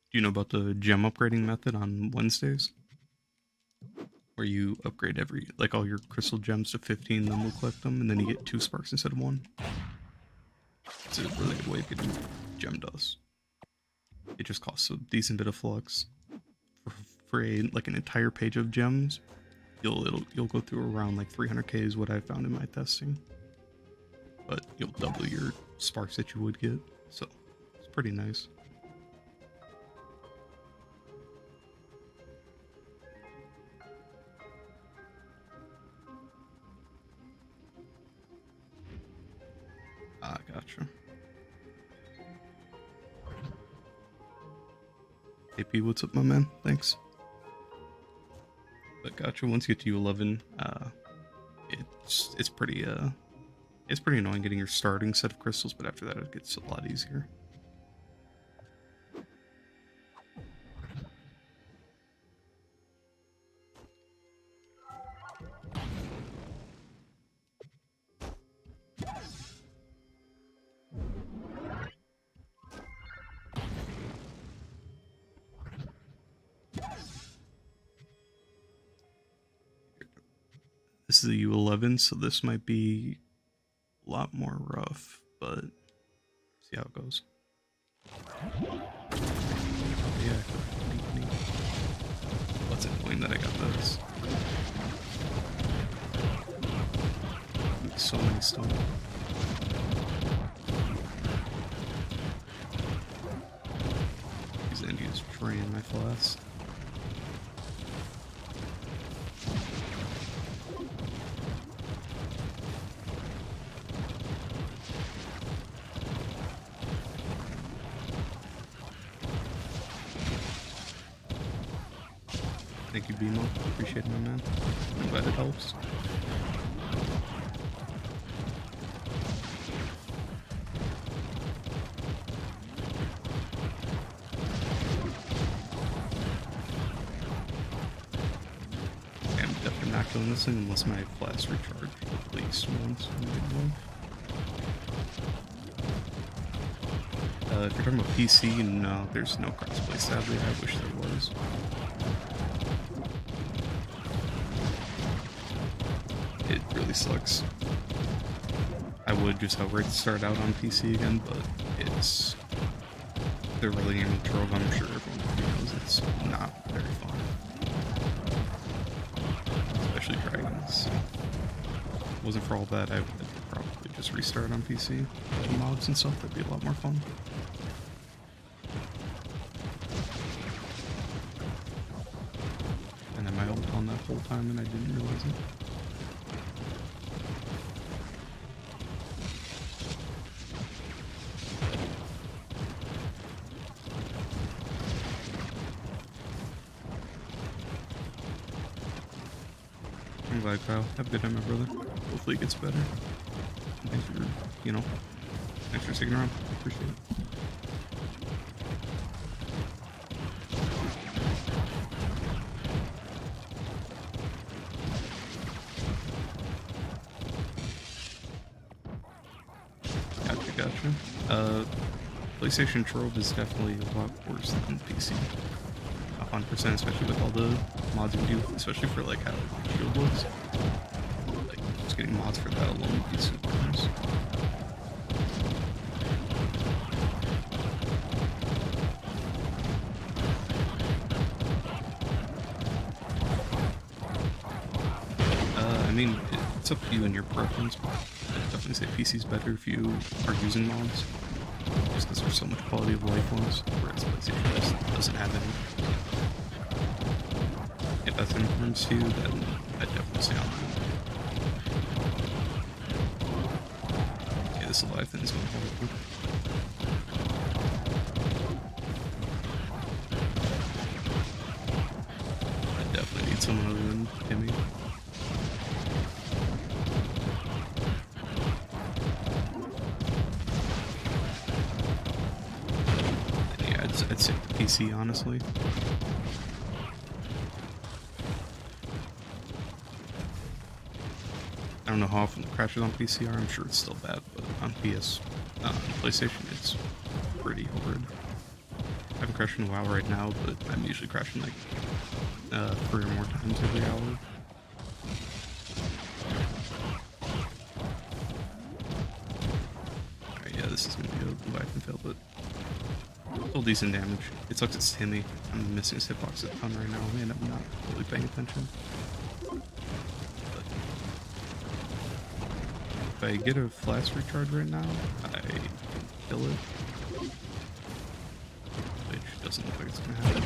Do you know about the gem upgrading method on Wednesdays? Where you upgrade like all your crystal gems to 15, then we'll collect them, and then you get 2 sparks instead of 1. It's a really good way of getting gem dust. It just costs a decent bit of flux. For like an entire page of gems, you'll go through around like 300k is what I found in my testing. But you'll double your sparks that you would get, so it's pretty nice. Ah, gotcha. AP, what's up, my man? Thanks. But gotcha. Once you get to U11, it's pretty annoying getting your starting set of crystals, but after that it gets a lot easier. This is a U11, so this might be lot more rough, but see how it goes. Yeah, neat. What's annoying that I got this? So many stone. These Indians drain my flask. Thank you, BMO. Appreciate it, my man. I'm glad it helps. I'm definitely not killing this thing unless my flask recharge at least once. If you're talking about PC, no, there's no crossplay, sadly. I wish there was. It really sucks. I would just outright start out on PC again, but it's... They're really aiming Trove, I'm sure everyone knows it's not very fun. Especially dragons. If it wasn't for all that, I would probably just restart on PC. All the mods and stuff, that'd be a lot more fun. And then my ult on that whole time and I didn't realize it. I'm glad, Kyle. Have a good time, my brother. Hopefully it gets better. And thanks for, thanks for sticking around. Appreciate it. Gotcha. PlayStation Trove is definitely a lot worse than PC. 100%, especially with all the mods you do, especially for like how Shield looks. Like, just getting mods for that alone would be super nice. I mean, it's up to you and your preference, but I'd definitely say PC's better if you are using mods. Just because there's so much quality of life ones, whereas PlayStation just doesn't have any. If that's an influence to you, then I'd definitely say on that. Okay, this Leviathan is going horrible. I definitely need someone other than Timmy. I'd say PC, honestly. I don't know how often the crashes on PC are. I'm sure it's still bad, but on PlayStation, it's pretty horrid. I haven't crashed in a while right now, but I'm usually crashing like 3 or more times every hour. Alright, yeah, this is gonna be a Leviathan fail, but still decent damage. It sucks it's Timmy. I'm missing his hitbox a ton right now, and I'm not really paying attention. But if I get a flash recharge right now, I can kill it. Which doesn't look like it's gonna happen.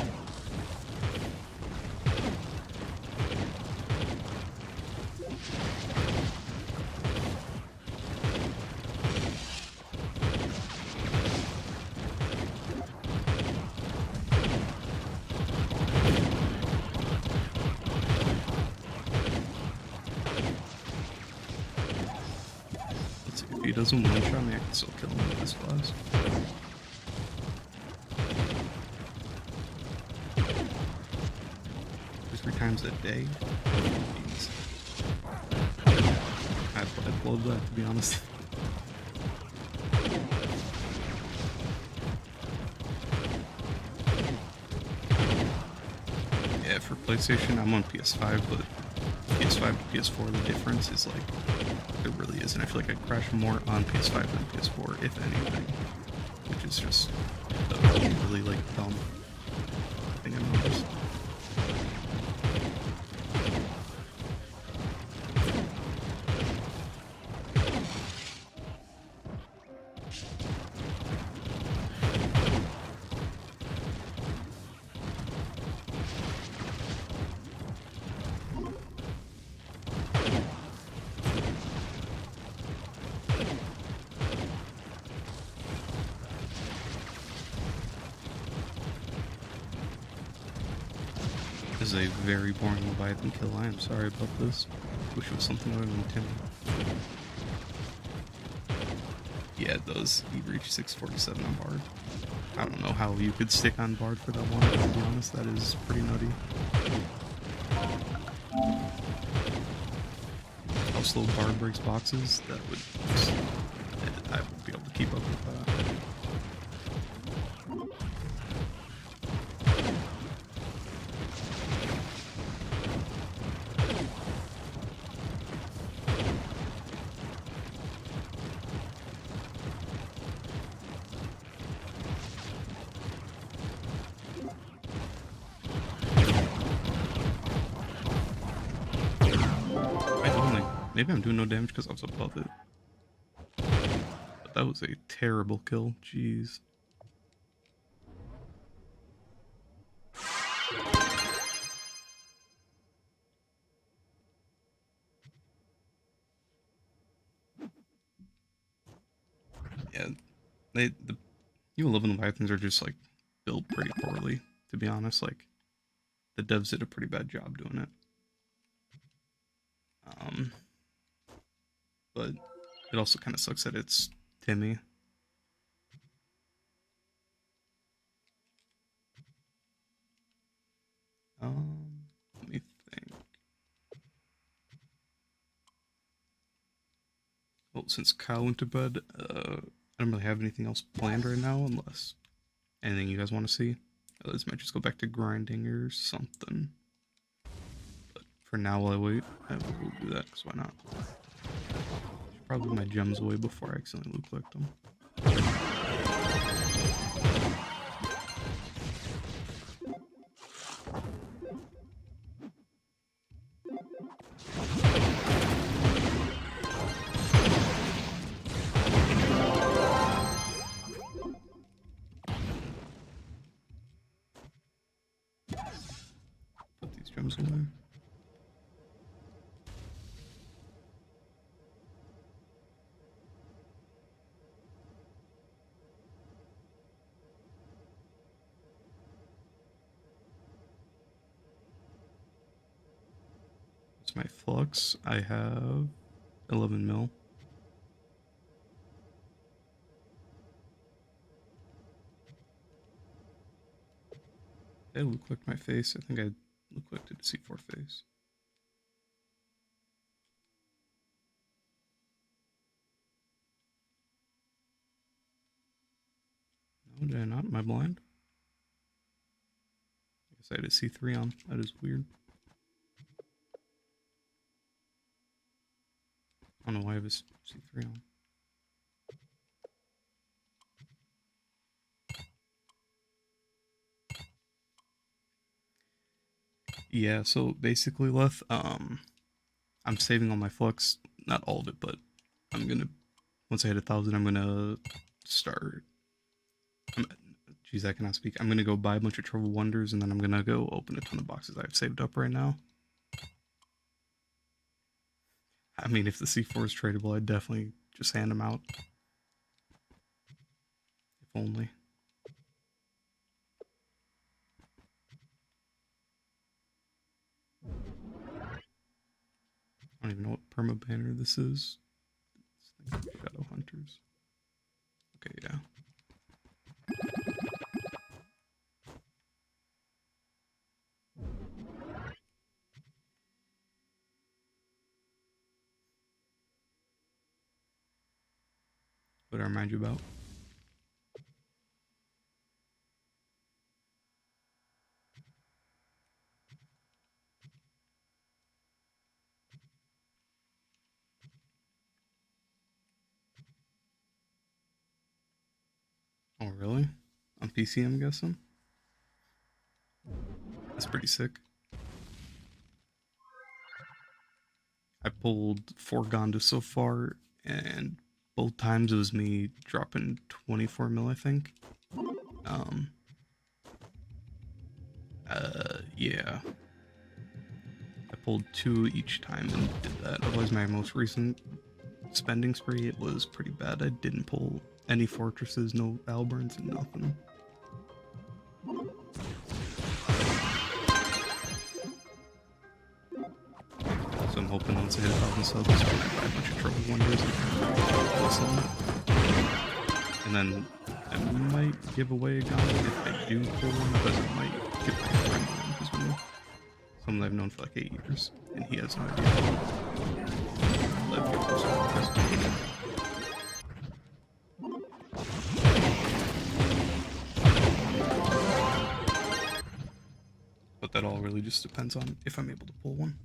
If he doesn't one-shot me, I can still kill him with this class. 3 times a day? Jeez. I'd love that, to be honest. Yeah, for PlayStation, I'm on PS5, but PS5 to PS4, the difference is like there really isn't. I feel like I crash more on PS5 than PS4, if anything, which is just a really like dumb thing I noticed. This is a very boring Leviathan kill. I am sorry about this. Wish it was something other than Timmy. Yeah, it does. He reached 647 on Bard. I don't know how you could stick on Bard for that one, but to be honest, that is pretty nutty. How slow Bard breaks boxes, that would... I won't be able to keep up with that. Maybe I'm doing no damage because I was above it. But that was a terrible kill. Jeez. Yeah, the U11 Leviathans are just like built pretty poorly, to be honest. Like the devs did a pretty bad job doing it. But it also kind of sucks that it's Timmy. Let me think. Well, since Kyle went to bed, I don't really have anything else planned right now, unless anything you guys want to see. Otherwise, might just go back to grinding or something. But for now, while I wait, I will do that, because why not? Probably my gems away before I accidentally loot collect them. Put these gems away. That's my Flux. I have 11 mil. Did I loot collect my face? I think I loot collected a C4 face. No, did I not? Am I blind? I guess I had a C3 on. That is weird. I don't know why I have a C3 on. Yeah, so basically, Leth, I'm saving all my Flux. Not all of it, but I'm gonna... Once I hit 1,000, I'm gonna start... Jeez, I cannot speak. I'm gonna go buy a bunch of Trove Wonders, and then I'm gonna go open a ton of boxes I've saved up right now. I mean, if the C4 is tradable, I'd definitely just hand them out. If only. I don't even know what perma banner this is. Shadow Hunters. Okay, yeah. What did I remind you about? really? On PC, I'm guessing? That's pretty sick. I pulled 4 Gondas so far, and both times it was me dropping 24 mil, I think. Yeah. I pulled 2 each time and did that. Otherwise, my most recent spending spree, it was pretty bad. I didn't pull any fortresses, no Alburns, and nothing. So I'm hoping once I hit 1,000 subs, when I buy a bunch of Trove Wonders, and then I might give away a Gonda if I do pull one, because I might give my friend one, who's been someone I've known for like 8 years, and he has no idea. But that all really just depends on if I'm able to pull one.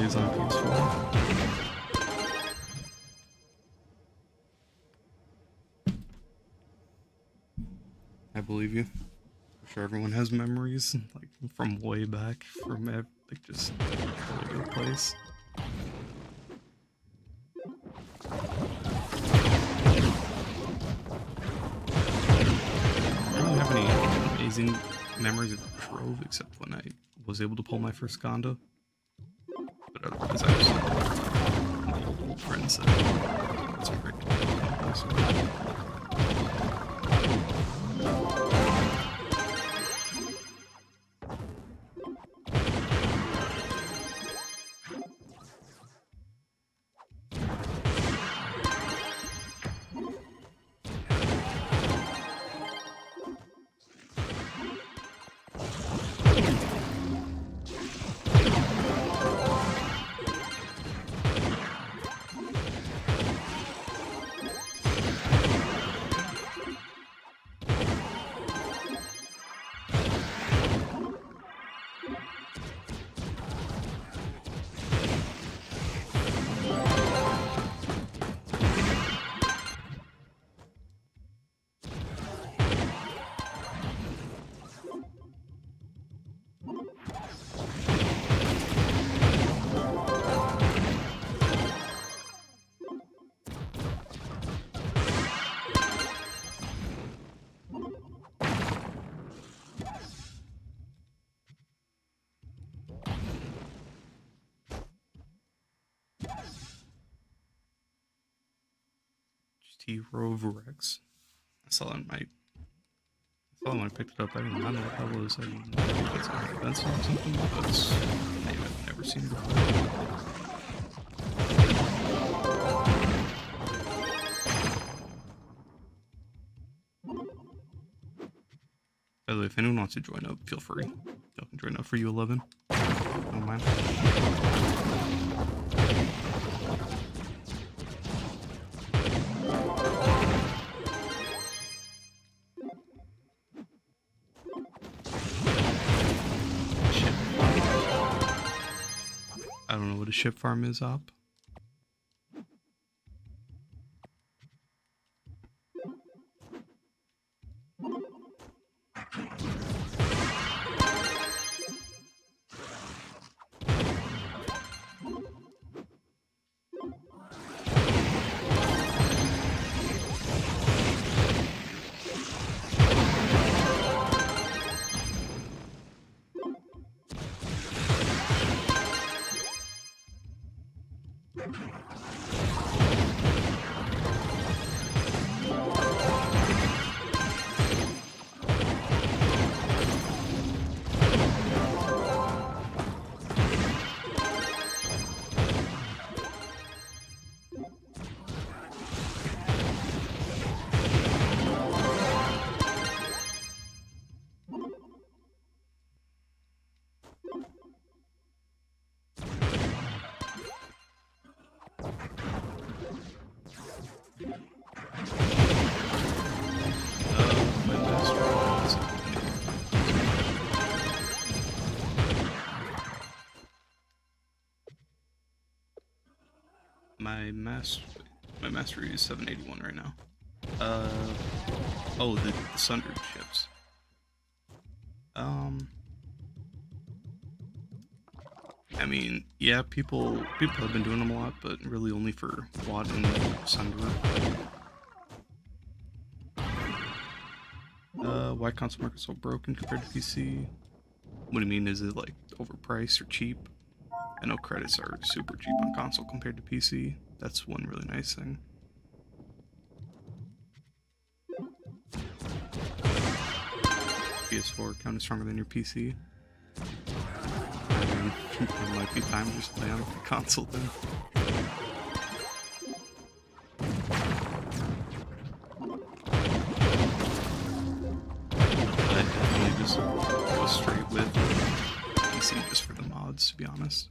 On PS4. I believe you. I'm sure everyone has memories like from way back, from like just all over the place. I don't have any amazing memories of Trove except when I was able to pull my first Gonda. But otherwise, I just my old friends that had some great also. Trove Rex. I saw that when I picked it up. I didn't know what that was. I didn't know if that's like expensive or something, but it's a name I've never seen before. By the way, if anyone wants to join up, feel free. Y'all can join up for U11. Don't mind. I don't know what a ship farm is, Op. My mastery is 781 right now. Oh, the sundered ships. I mean, yeah, people have been doing them a lot, but really only for Watt and Sunderer. Why console market so broken compared to PC? What do you mean? Is it like overpriced or cheap? I know credits are super cheap on console compared to PC. That's one really nice thing. PS4 count is stronger than your PC. I mean, it might be time to just play on the console then. I'd definitely just go straight with PC just for the mods, to be honest.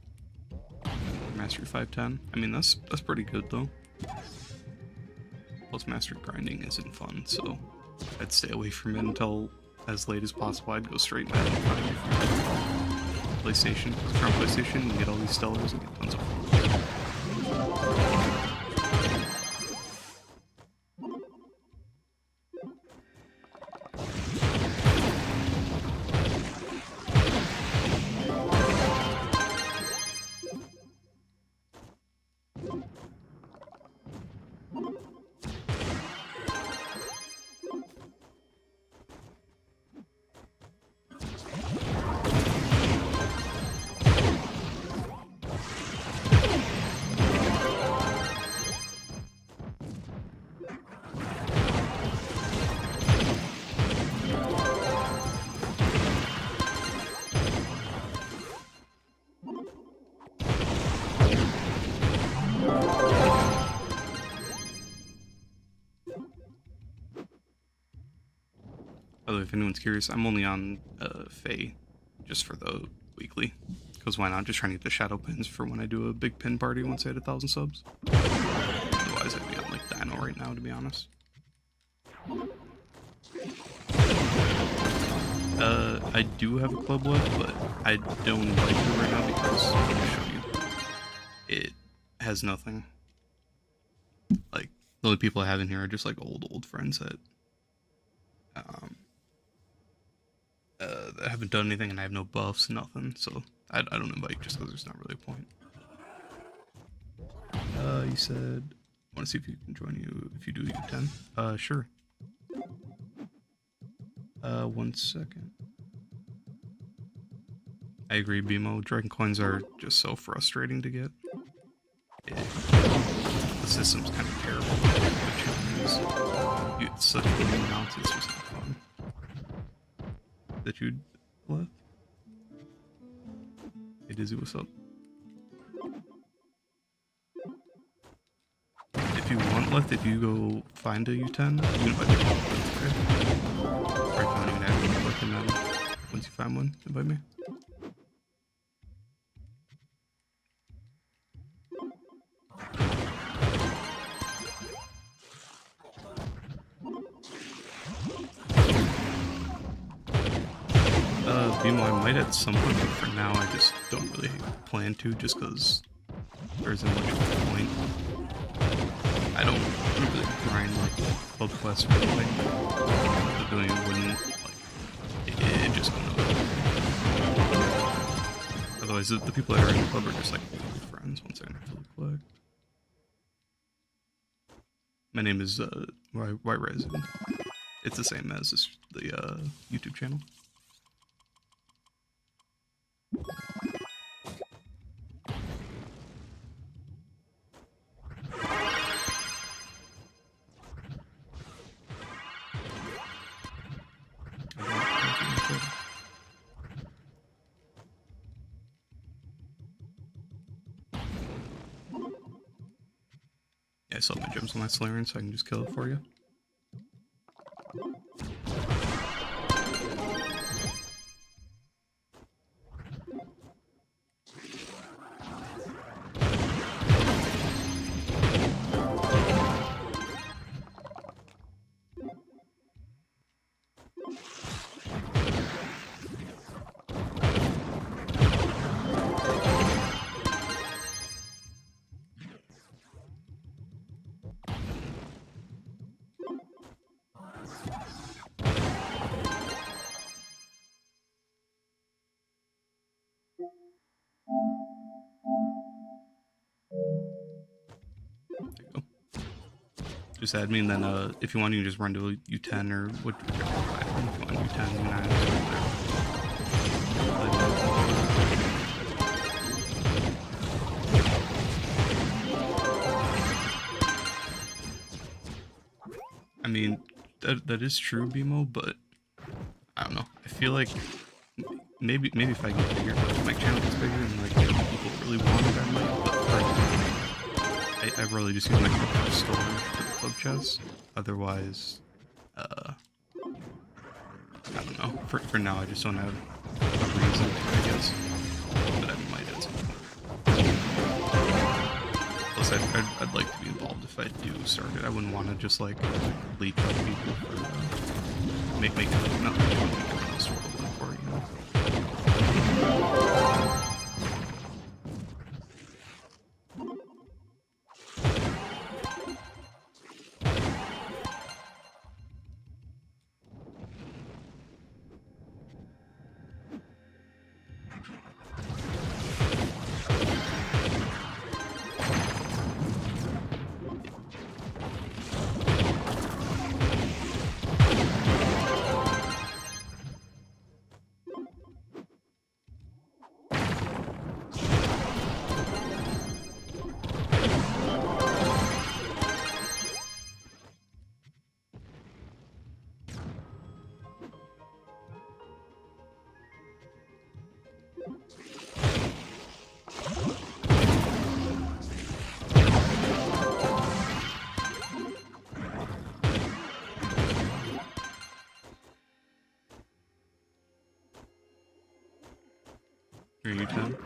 Mastery 510. I mean, that's pretty good though. Plus, mastery grinding isn't fun, so I'd stay away from it until as late as possible. I'd go straight back to PlayStation. From PlayStation, you can get all these stellars and get tons of fun. Although, if anyone's curious, I'm only on Faye just for the weekly. Because why not? Just trying to get the shadow pins for when I do a big pin party once I hit 1,000 subs. Otherwise, I'd be on like Dino right now, to be honest. I do have a club left, but I don't like it right now because I'm gonna show you. It has nothing. Like, the only people I have in here are just like old friends that that haven't done anything, and I have no buffs, nothing, so I don't invite just because there's not really a point. You said, I want to see if you can join you if you do U10. Sure. 1 second. I agree, BMO. Dragon coins are just so frustrating to get. The system's kind of terrible. You get such big amounts, it's just not fun. That you left? Hey Dizzy, what's up? If you want left, if you go find a U10, you can invite me. Okay? Or if you want to add me, left, and then once you find one, invite me. BMO, I might at some point, but for now I just don't really plan to, just because there isn't much of a point. I don't really grind like club quests or anything. But doing it wouldn't, like, it just wouldn't. Otherwise, the people that are in the club are just like old friends once they're in the club. My name is White Resin. It's the same as the YouTube channel. Yeah, I sold my gems on that Solarian, so I can just kill it for you. There you go. Just add me, and then if you want, you can just run to U10 or whichever platform. If you want U10, U9, I mean, that is true, BMO, but I don't know. I feel like maybe if I get bigger, if my channel gets bigger and like people really want it, I might. But I really just use my club storage for the club chests. Otherwise, I don't know. For now, I just don't have a reason to, I guess. But I might at some point. Plus, I'd like to be involved if I do start it. I wouldn't want to just like leech on people for make it not make everyone else work for it, you know. Are you 10?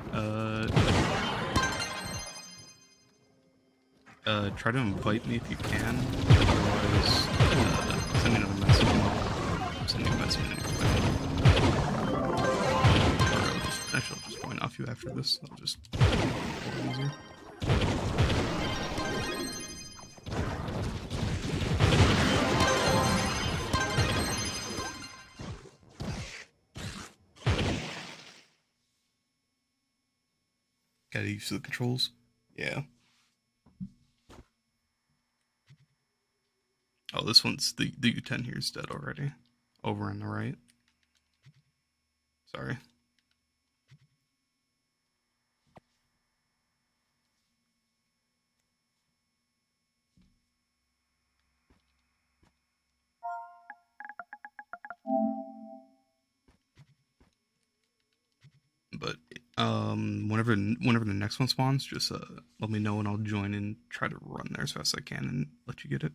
Try to invite me if you can. Otherwise, send me another message. I'll send you a message anyway. Actually, I'll just point off you after this. I'll just make it easier. Gotta use the controls. Yeah. Oh, this one's the U10 here is dead already. Over on the right. Sorry. But whenever the next one spawns, just let me know and I'll join and try to run there as fast as I can and let you get it.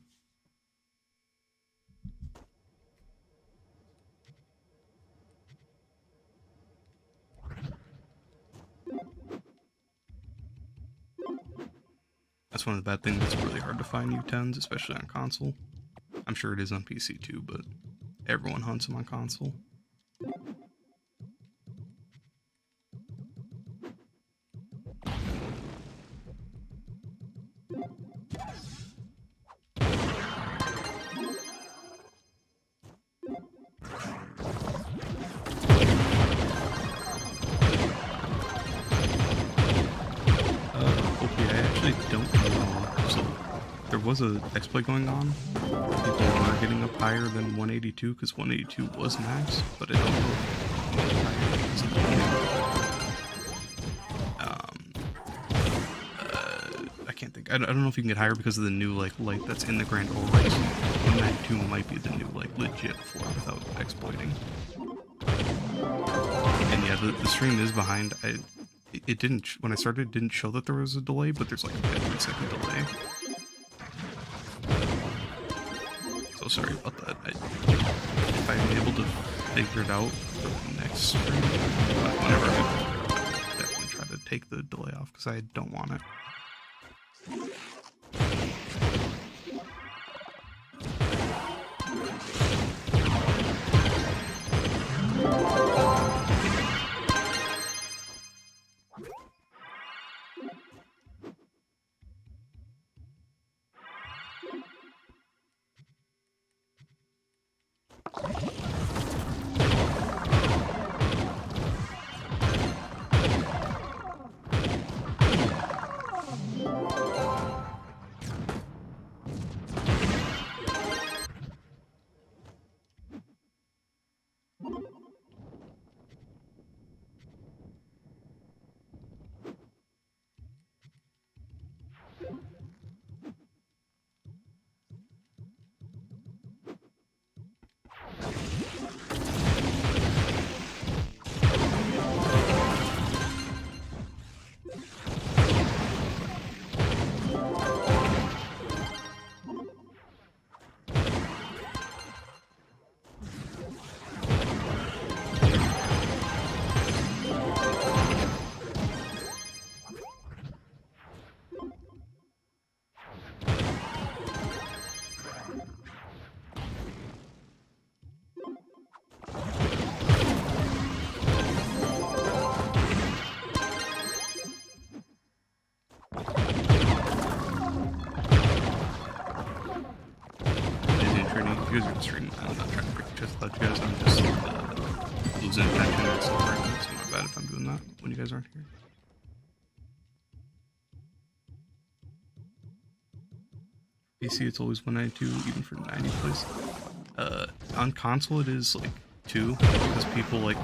That's one of the bad things. It's really hard to find U10s, especially on console. I'm sure it is on PC too, but everyone hunts them on console. Was an exploit going on. People were getting up higher than 182 because 182 was max, but I don't know if I can't think. I don't know if you can get higher because of the new like light that's in the Grand Overrace. 192 might be the new like legit floor without exploiting. And yeah, the stream is behind. It didn't when I started. It didn't show that there was a delay, but there's like a 15-second delay. So sorry about that. If I'm able to figure it out for the next stream, whenever I definitely try to take the delay off because I don't want it. moves in attention and stuff right now, so not bad if I'm doing that when you guys aren't here. PC, it's always 192, even for 90 plays. On console, it is like 2, because people do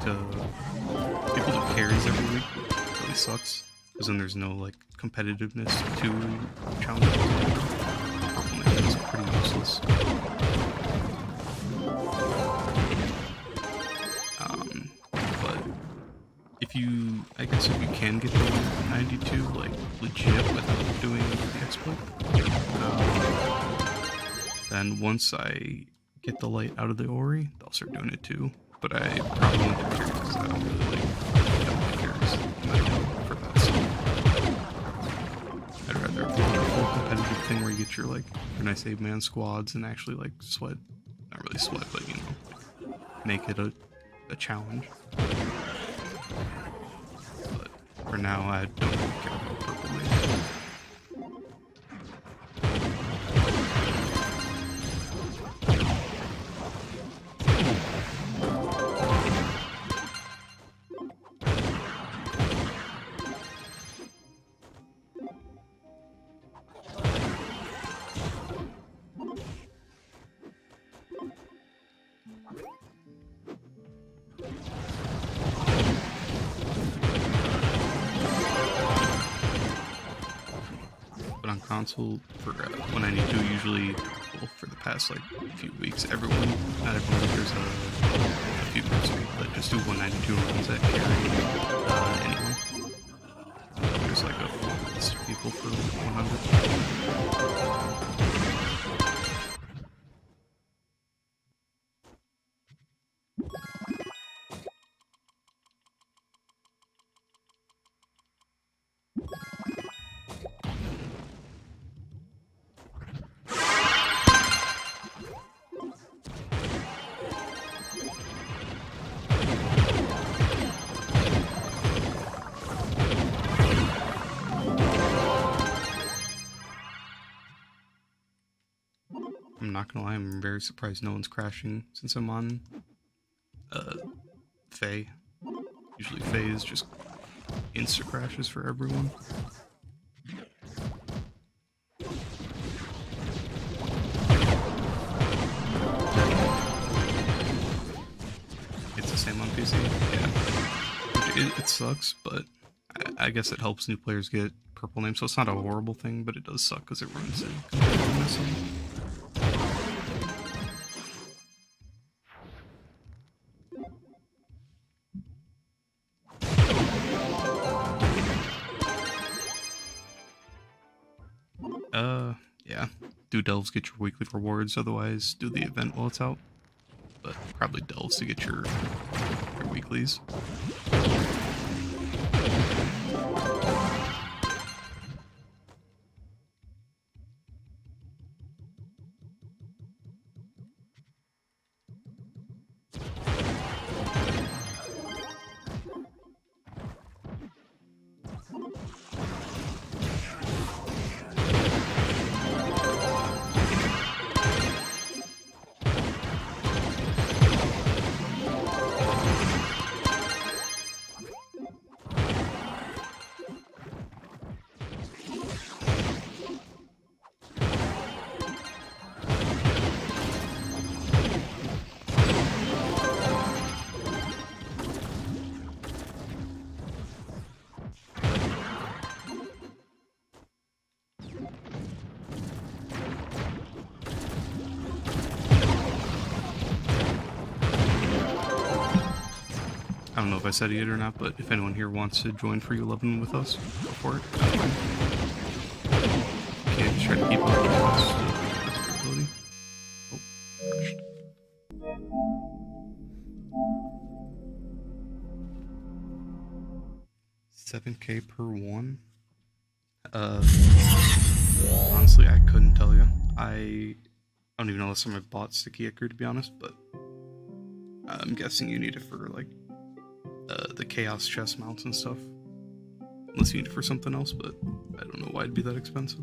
carries every week, which really sucks, because then there's no like competitiveness to challenges. It's pretty useless. But if you can get the 92 like legit without doing the exploit, then once I get the light out of the Ori, I'll start doing it too. But I probably won't do carries because I don't like carries for that. So I'd rather do a full competitive thing where you get your nice 8-man squads and actually like sweat, not really sweat, but you know, make it a challenge. But for now, I don't really care about purple mage. On console for 192 usually, well, for the past like few weeks, not everyone, there's a few groups of people that just do 192 runs that carry anyone. There's like a full list of people for 100. I'm not gonna lie, I'm very surprised no one's crashing since I'm on Faye. Usually Faye is just insta crashes for everyone. It's the same on PC, yeah. It sucks, but I guess it helps new players get purple names, so it's not a horrible thing, but it does suck because it ruins it. Yeah. Do delves, get your weekly rewards, otherwise do the event while it's out. But probably delves to get your weeklies. I don't know if I said it yet or not, but if anyone here wants to join for U11 with us, go for it. Okay, just try to keep up with us. Ability. Oh, crashed. 7K per one? Honestly, I couldn't tell you. I don't even know unless I bought Sticky Ecker, to be honest, but I'm guessing you need it for, like, the Chaos chest mounts and stuff. Unless you need it for something else, but I don't know why it'd be that expensive.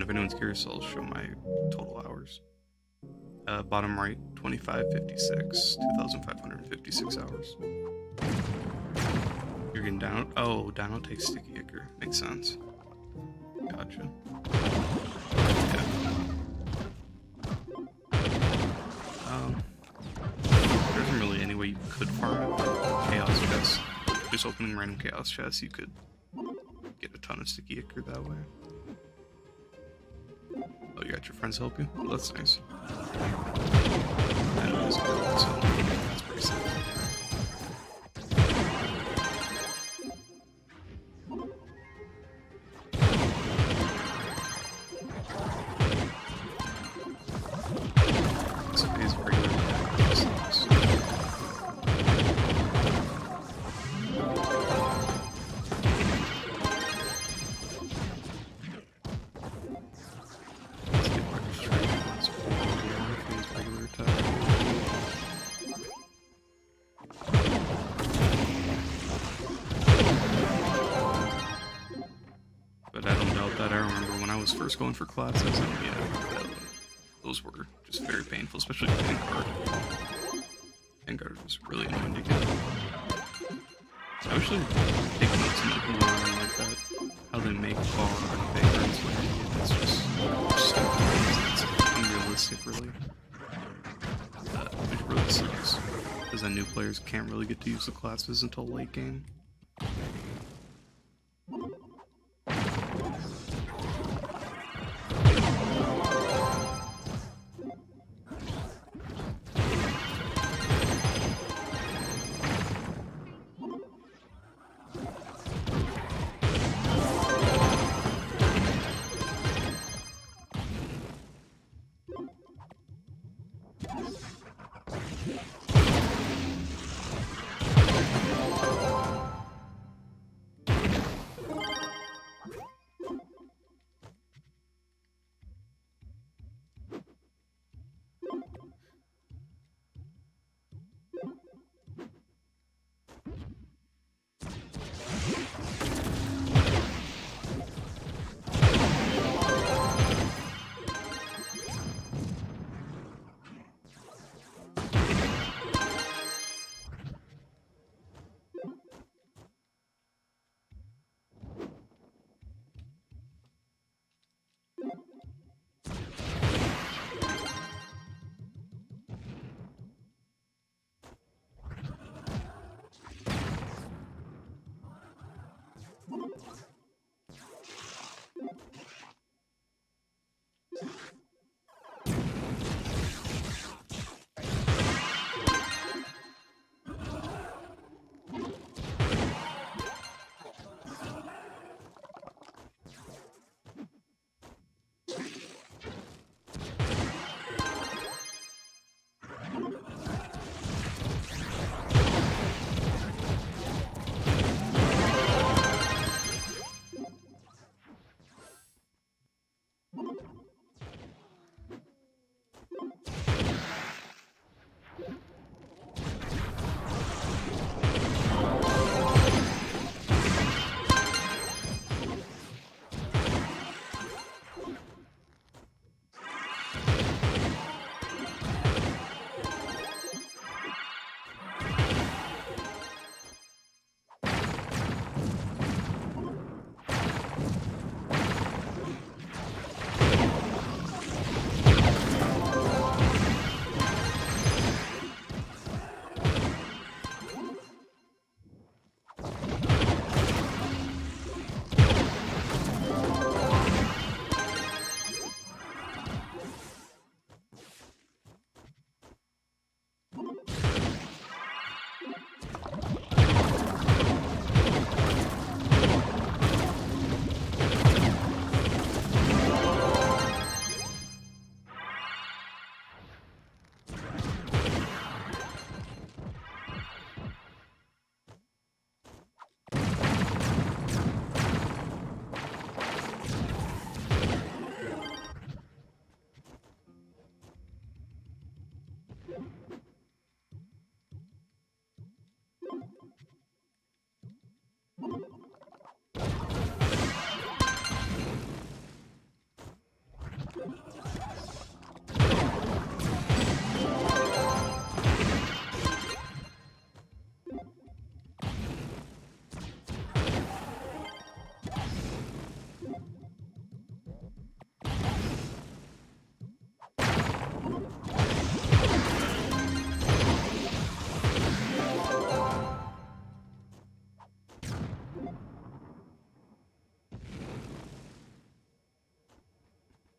if anyone's curious, I'll show my total hours. Bottom right, 2556, 2,556 hours. You're getting down. Oh, down takes sticky ichor. Makes sense. Gotcha. Yeah. There isn't really any way you could farm it, but chaos chests. Just opening random chaos chests, you could get a ton of sticky ichor that way. Oh, you got your friends help you? Well, that's nice. I know this build, so that's pretty simple. This phase of regular sucks. But I don't doubt that. I remember when I was first going for classes, and yeah, those were just very painful, especially with Vanguard. Vanguard was really annoying to get. I actually take notes on people learning like that, how they make bar and Vanguard's way. It's just stupid. It's unrealistic, really. Which really sucks, because then new players can't really get to use the classes until late game.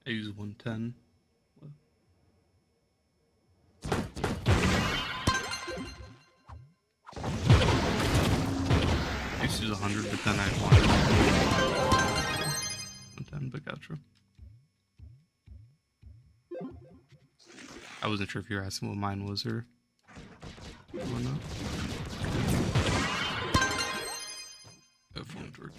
I use 110. I used to use 100, but then I wanted 110, but gotcha. I wasn't sure if you were asking what mine was or not. That phone work.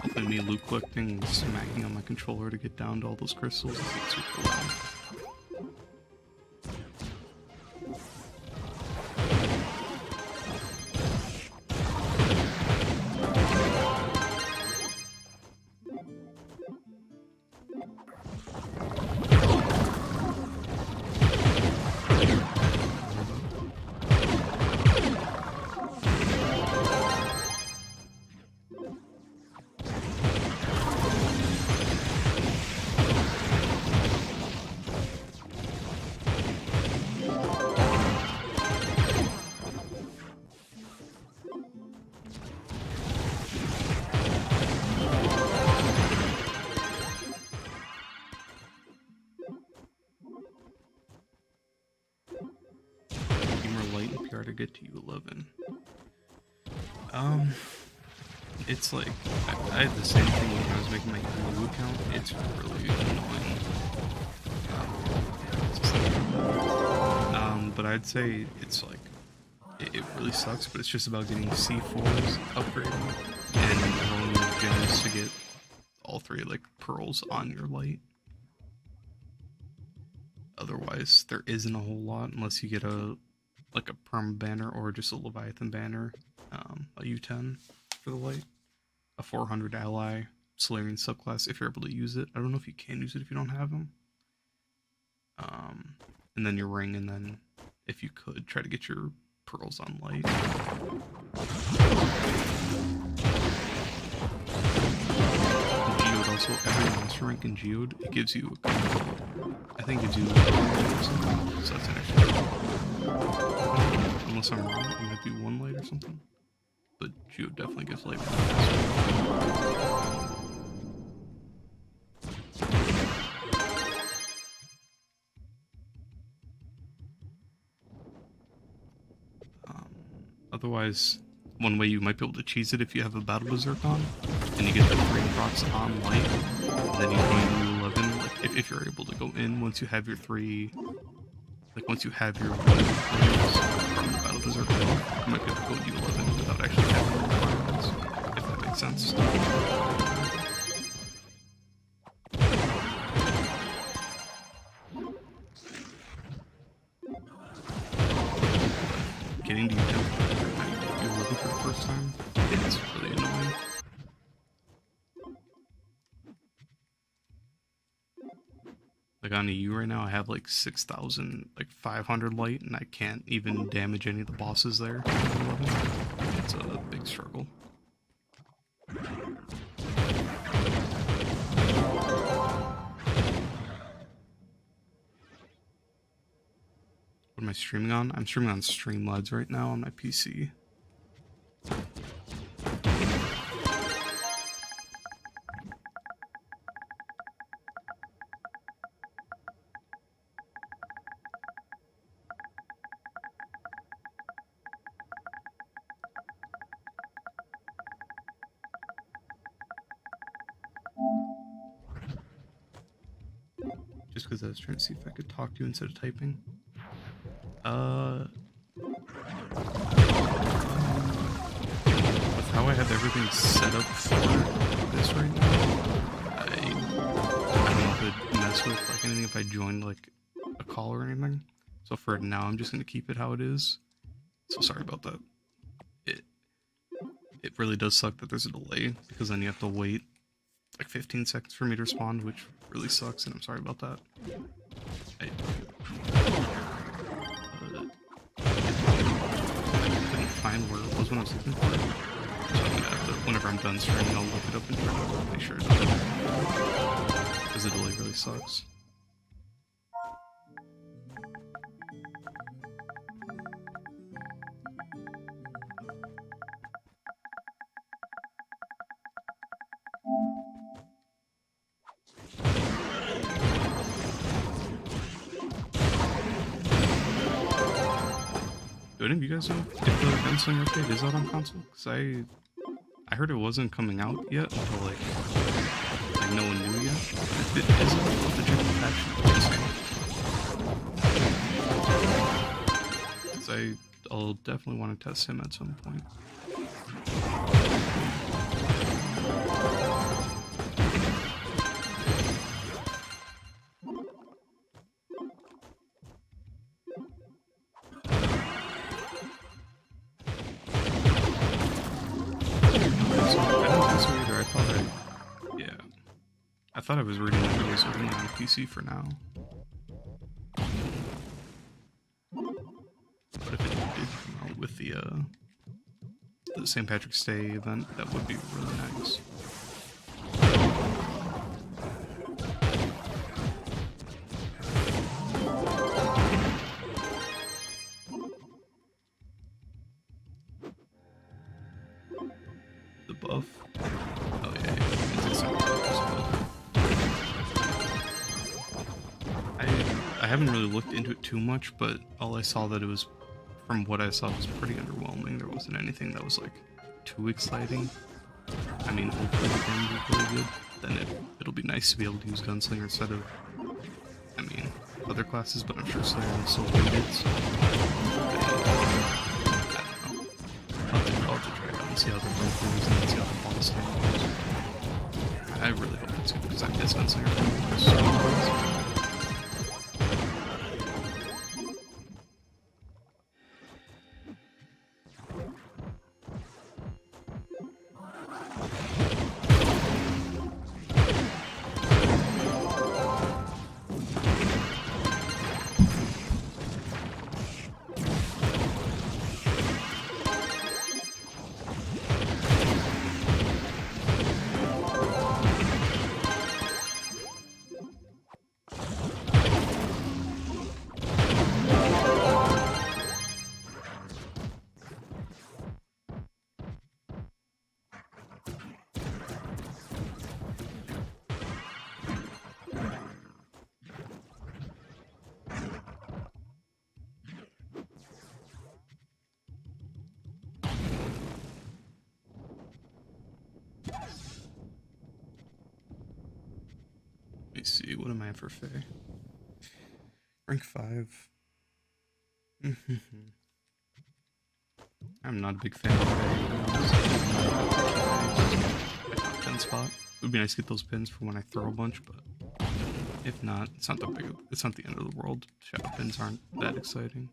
Hopefully me loot collecting and smacking on my controller to get down to all those crystals is super loud. To get to U11. It's like I had the same thing when I was making my Hulu account. It's really annoying. But I'd say it's like it really sucks, but it's just about getting C4s upgraded and rolling your gems to get all three like pearls on your light. Otherwise, there isn't a whole lot unless you get a perma banner or just a Leviathan banner, a U10 for the light, a 400 ally Solarian subclass if you're able to use it. I don't know if you can use it if you don't have them. And then your ring, and then if you could try to get your pearls on light. Geode also, every monster rank in Geode, it gives you I think it gives you something, so that's an extra. Unless I'm wrong, it might be one light or something. But Geode definitely gives light. Otherwise, one way you might be able to cheese it if you have a Battle Berserk on, and you get the 3 procs on light, and then you go into 11, like if you're able to go in once you have your 3, like once you have your from the Battle Berserk, you might be able to go into 11 without actually having the requirements, if that makes sense. Getting to U10 for the first time, it's really annoying. Like on EU right now, I have like 6,500 light, and I can't even damage any of the bosses there. It's a big struggle. What am I streaming on? I'm streaming on Streamlabs right now on my PC. Just because I was trying to see if I could talk to you instead of typing. With how I have everything set up for this right now, I don't know if it'd mess with like anything if I joined like a call or anything. So for now, I'm just gonna keep it how it is. So sorry about that. It really does suck that there's a delay, because then you have to wait like 15 seconds for me to respond, which really sucks, and I'm sorry about that. I couldn't find where it was when I was looking for it. So I'm gonna have to, whenever I'm done streaming, I'll look it up and try to make sure it's there. Because the delay really sucks. Do any of you guys know if the Gunslinger update is out on console? Because I heard it wasn't coming out yet until like no one knew yet. If it is out, I'll have to check the patch. Because I'll definitely want to test him at some point. I thought I was reading that it was only on PC for now. But if it did come out with the St. Patrick's Day event, that would be really nice. The buff? Oh yeah, it's a I haven't really looked into it too much, but all I saw that it was, from what I saw, was pretty underwhelming. There wasn't anything that was like too exciting. I mean, hopefully the game will be really good. Then it'll be nice to be able to use Gunslinger instead of, I mean, other classes, but I'm sure Slayer is still rated, so I don't know. I'll have to try it out and see how the run goes and see how the boss game goes. I really hope it's good because I miss Gunslinger so much. Let me see, what am I at for Faye? Rank 5. I'm not a big fan of Faye. My top 10 spot. It would be nice to get those pins for when I throw a bunch, but if not, it's not the end of the world. Shadow pins aren't that exciting.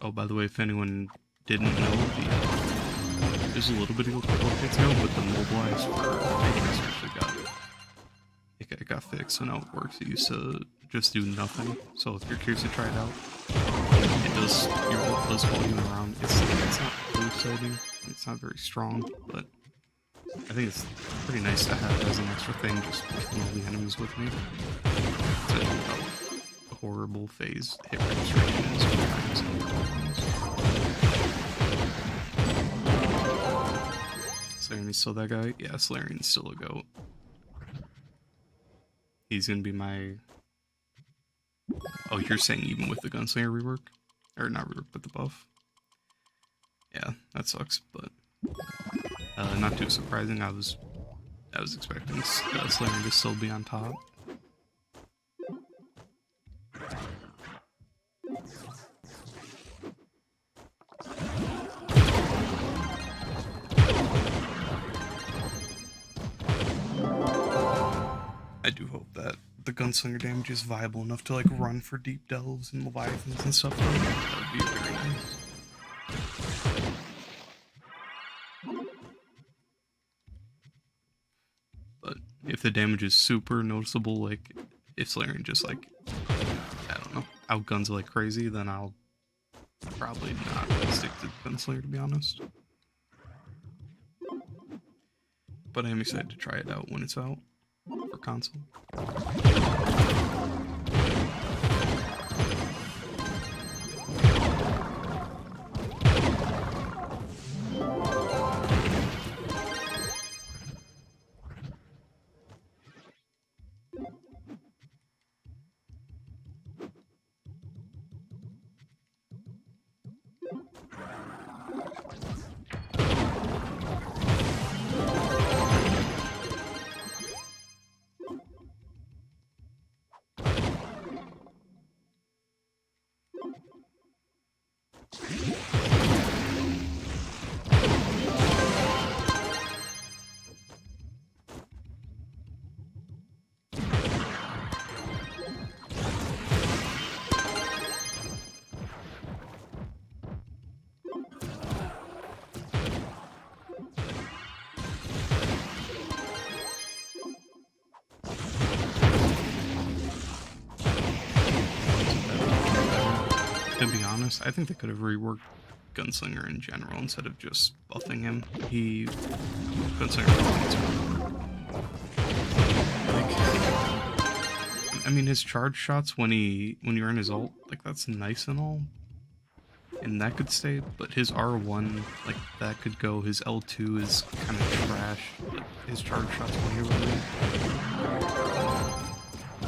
Oh, by the way, if anyone didn't know, there's a little bit of a couple updates ago, but the mobilize for Matrix actually got fixed, so now it works. It used to just do nothing, so if you're curious to try it out, your ult does follow you around. It's not too exciting, it's not very strong, but I think it's pretty nice to have as an extra thing, just killing all the enemies with me. So, horrible phase hit registration is sometimes. Solarian's still that guy? Yeah, Solarian's still a goat. He's gonna be my... Oh, you're saying even with the Gunslinger rework? Or not rework, but the buff? Yeah, that sucks, but... not too surprising. I was expecting Solarian to still be on top. I do hope that the Gunslinger damage is viable enough to like run for deep delves and leviathans and stuff like that. That would be very nice. But if the damage is super noticeable, like if Solarian just like, I don't know, outguns like crazy, then I'll probably not stick to Gunslinger, to be honest. But I am excited to try it out when it's out for console. honest, I think they could have reworked Gunslinger in general instead of just buffing him. Gunslinger. Like, I mean, his charge shots when you're in his ult, like that's nice and all, and that could stay. But his R1, like that could go. His L2 is kind of trash. Like, his charge shots when you're running.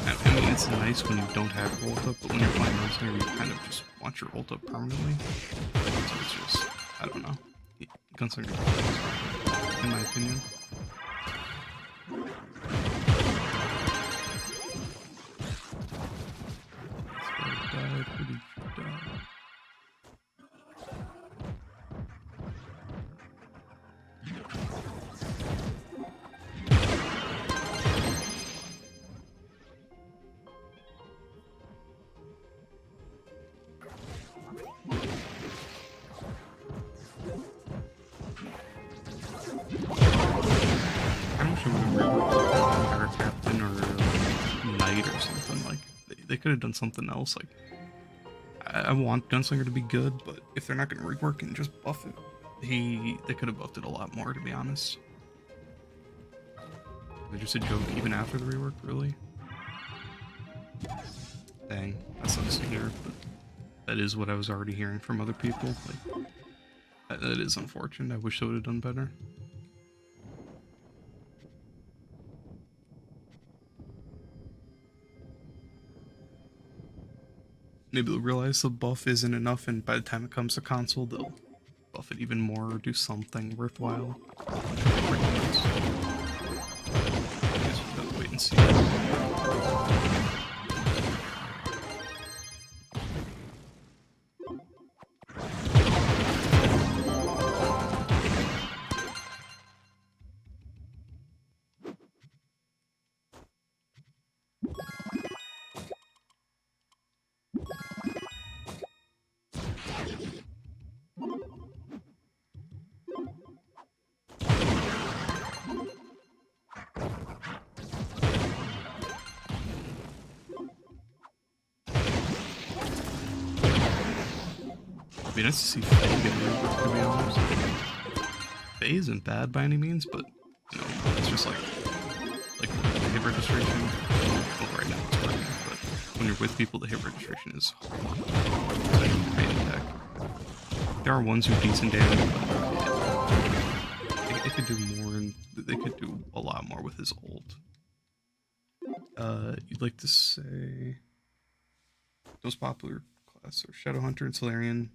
I mean, it's nice when you don't have ult up, but when you're playing Gunslinger, you kind of just want your ult up permanently. So it's just, I don't know. Gunslinger, in my opinion. They could have done something else. Like, I want Gunslinger to be good, but if they're not going to rework and just buff it, they could have buffed it a lot more, to be honest. They're just a joke even after the rework, really. Dang, that sucks to hear, but that is what I was already hearing from other people. Like, that is unfortunate. I wish they would have done better. Maybe they'll realize the buff isn't enough, and by the time it comes to console, they'll buff it even more or do something worthwhile. I guess we'll have to wait and see. It'd be nice to see Faye get reworked, to be honest. Faye isn't bad by any means, but you know, it's just like the hit registration. Well, right now it's working, but when you're with people, the hit registration is hard. There are ones who do decent damage, but it could do more, and they could do a lot more with his ult. You'd like to say most popular class are Shadowhunter and Solarian.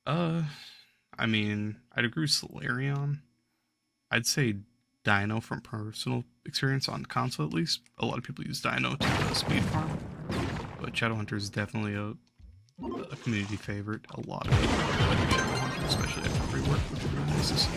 I mean, I'd agree with Solarian. I'd say Dino from personal experience on console at least. A lot of people use Dino to speed farm, but Shadowhunter is definitely a community favorite. A lot of people like Shadowhunter, especially after rework, which is really nice to see.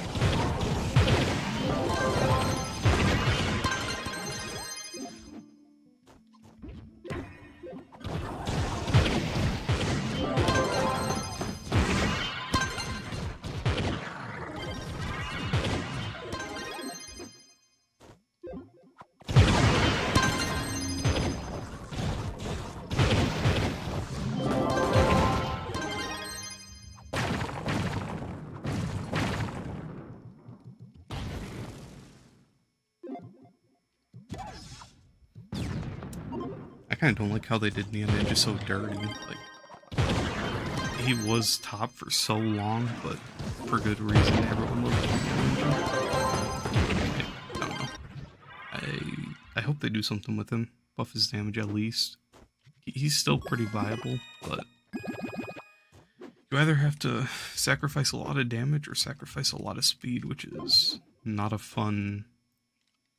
I kind of don't like how they did Neon Ninja so dirty. Like, he was top for so long, but for good reason. Everyone loved Neon Ninja. I don't know. I hope they do something with him. Buff his damage at least. He's still pretty viable, but you either have to sacrifice a lot of damage or sacrifice a lot of speed, which is not a fun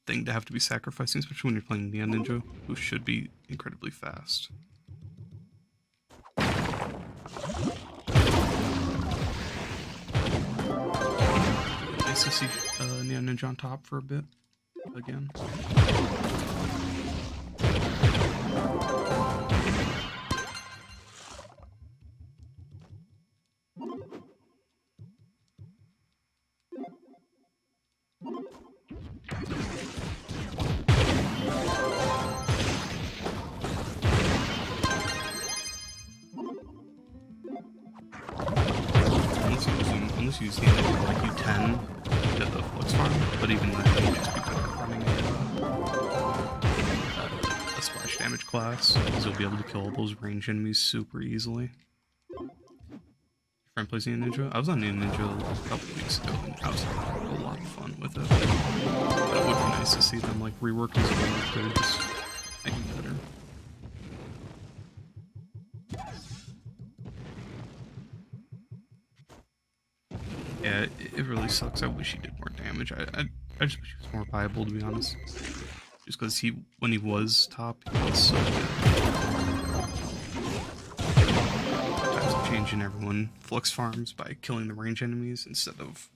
thing to have to be sacrificing, especially when you're playing Neon Ninja, who should be incredibly fast. Nice to see Neon Ninja on top for a bit again. But even then, he'd just be better at running a splash damage class, because he'll be able to kill all those range enemies super easily. Friend plays Neon Ninja? I was on Neon Ninja a couple weeks ago, and I was having a lot of fun with it. But it would be nice to see them like rework these builds if they're just making better. Yeah, it really sucks. I wish he did more damage. I just wish he was more viable, to be honest. Just because when he was top, he was so good. Times of changing everyone Flux farms by killing the range enemies instead of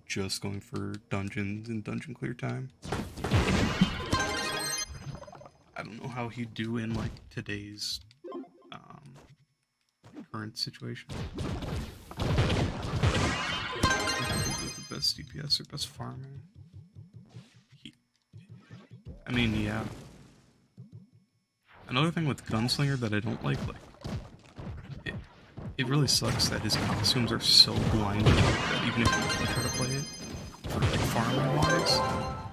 just going for dungeons and dungeon clear time. So, I don't know how he'd do in like today's current situation. The best DPS or best farming. I mean, yeah. Another thing with Gunslinger that I don't like it really sucks that his costumes are so blinding that even if you try to play it for like farming wise,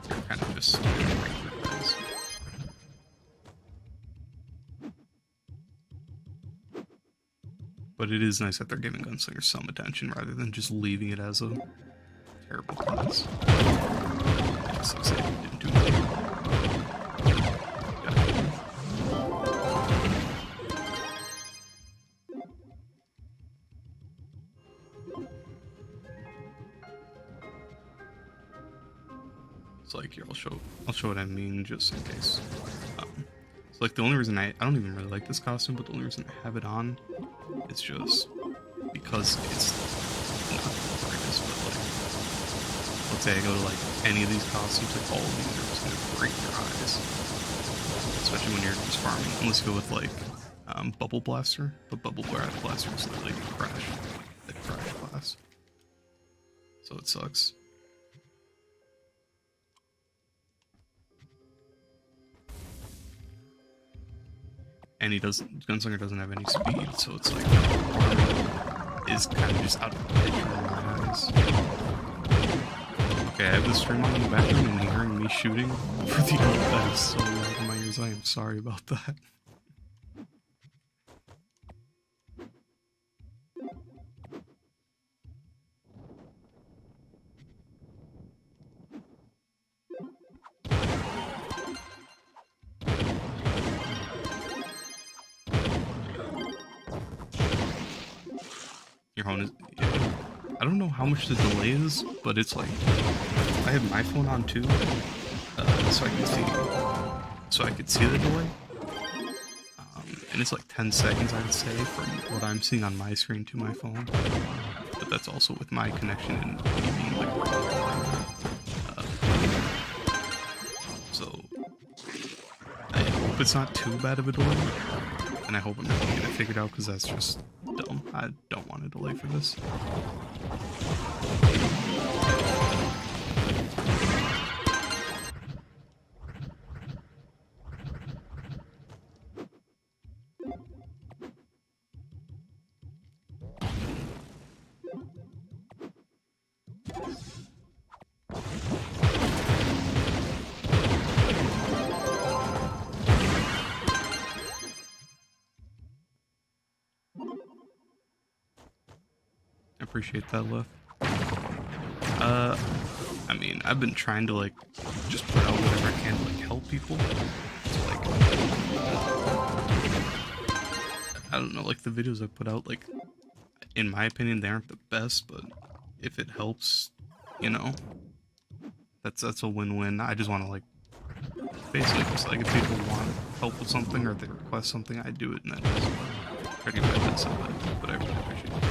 you're kind of just guys. But it is nice that they're giving Gunslinger some attention rather than just leaving it as a terrible class. It sucks that he didn't do that. Like here, I'll show what I mean just in case. So like the only reason I don't even really like this costume, but the only reason I have it on is just because it's not the brightest, but like let's say I go to like any of these costumes, like all of these are just gonna break your eyes. Especially when you're just farming. Unless you go with like Bubble Blaster, but Bubble Blaster is literally the crash class. So it sucks. And Gunslinger doesn't have any speed, so it's like is kind of just out of the picture in my eyes. Okay, I have the stream on in the background and hearing me shooting for the ult that is so loud in my ears. I am sorry about that. Your phone is... Yeah. I don't know how much the delay is, but it's like... I have my phone on too, so I can see the delay. And it's like 10 seconds, I'd say, from what I'm seeing on my screen to my phone. But that's also with my connection and me being like... so... I hope it's not too bad of a delay. And I hope I'm able to get it figured out, because that's just dumb. I don't want a delay for this. Appreciate that, Left. I mean, I've been trying to like just put out whatever I can to like help people. So like, I don't know, like the videos I put out, like in my opinion, they aren't the best, but if it helps, you know, that's a win-win. I just want to like basically just like if people want help with something or they request something, I do it, and then just try to get my best at it. But I really appreciate it.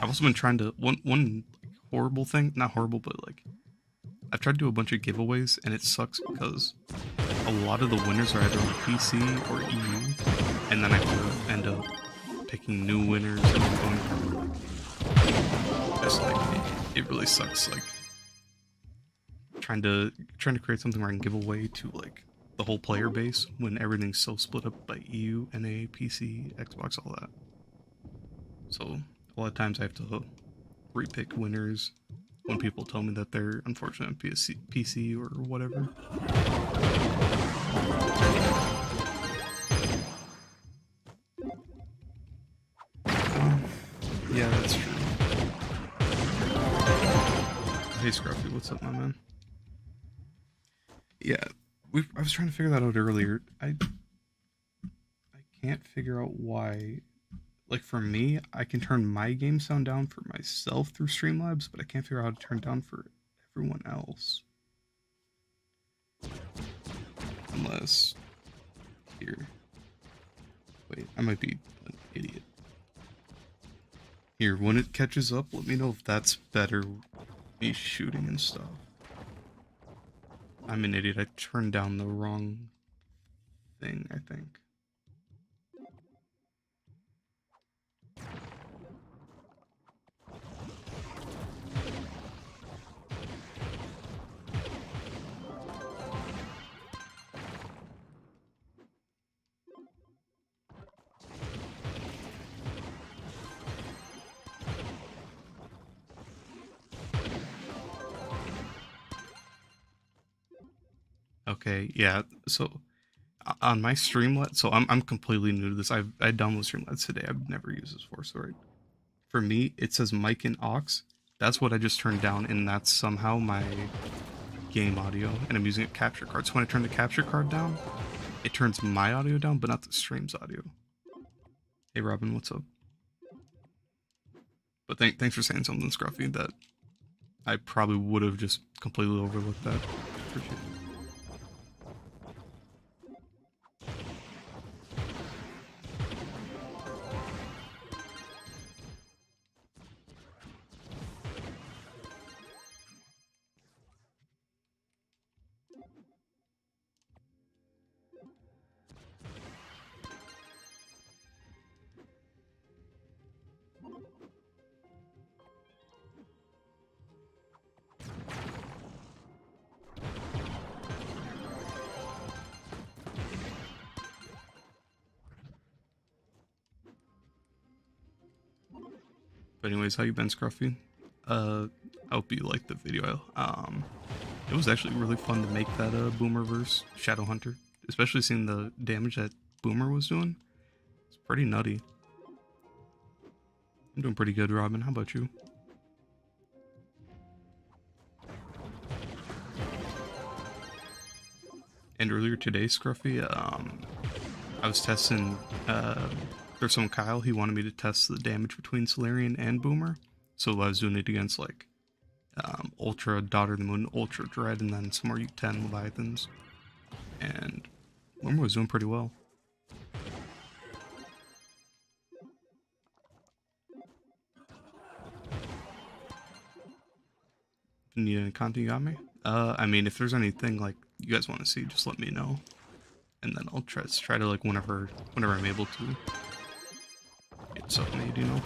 I've also been trying to one horrible thing, not horrible, but like I've tried to do a bunch of giveaways, and it sucks because a lot of the winners are either on PC or EU, and then I have to end up picking new winners and going from just like it really sucks. Like trying to create something where I can give away to like the whole player base when everything's so split up by EU, NA, PC, Xbox, all that. So a lot of times I have to repick winners when people tell me that they're unfortunate on PC or whatever. Yeah, that's true. Hey Scruffy, what's up, my man? Yeah, I was trying to figure that out earlier. I can't figure out why. Like for me, I can turn my game sound down for myself through Streamlabs, but I can't figure out how to turn down for everyone else. Unless here. Wait, I might be an idiot. Here, when it catches up, let me know if that's better. Me shooting and stuff. I'm an idiot. I turned down the wrong thing, I think. Okay, yeah. So on my Streamlet, so I'm completely new to this. I downloaded Streamlabs today. I've never used this before, so right. For me, it says mic and aux. That's what I just turned down, and that's somehow my game audio, and I'm using a capture card. So when I turn the capture card down, it turns my audio down, but not the stream's audio. Hey Robin, what's up? But thanks for saying something, Scruffy, that I probably would have just completely overlooked that. Appreciate it. But anyways, how you been, Scruffy? I hope you liked the video. It was actually really fun to make that Boomerverse Shadow Hunter, especially seeing the damage that Boomer was doing. It's pretty nutty. I'm doing pretty good, Robin. How about you? And earlier today, Scruffy, I was testing. There's some Kyle. He wanted me to test the damage between Solarian and Boomer, so I was doing it against like Ultra Daughter of the Moon, Ultra Dread, and then some more U10 Leviathans. And Boomer was doing pretty well. Need any content, you got me? I mean, if there's anything like you guys want to see, just let me know, and then I'll try to like whenever I'm able to get something made, you know.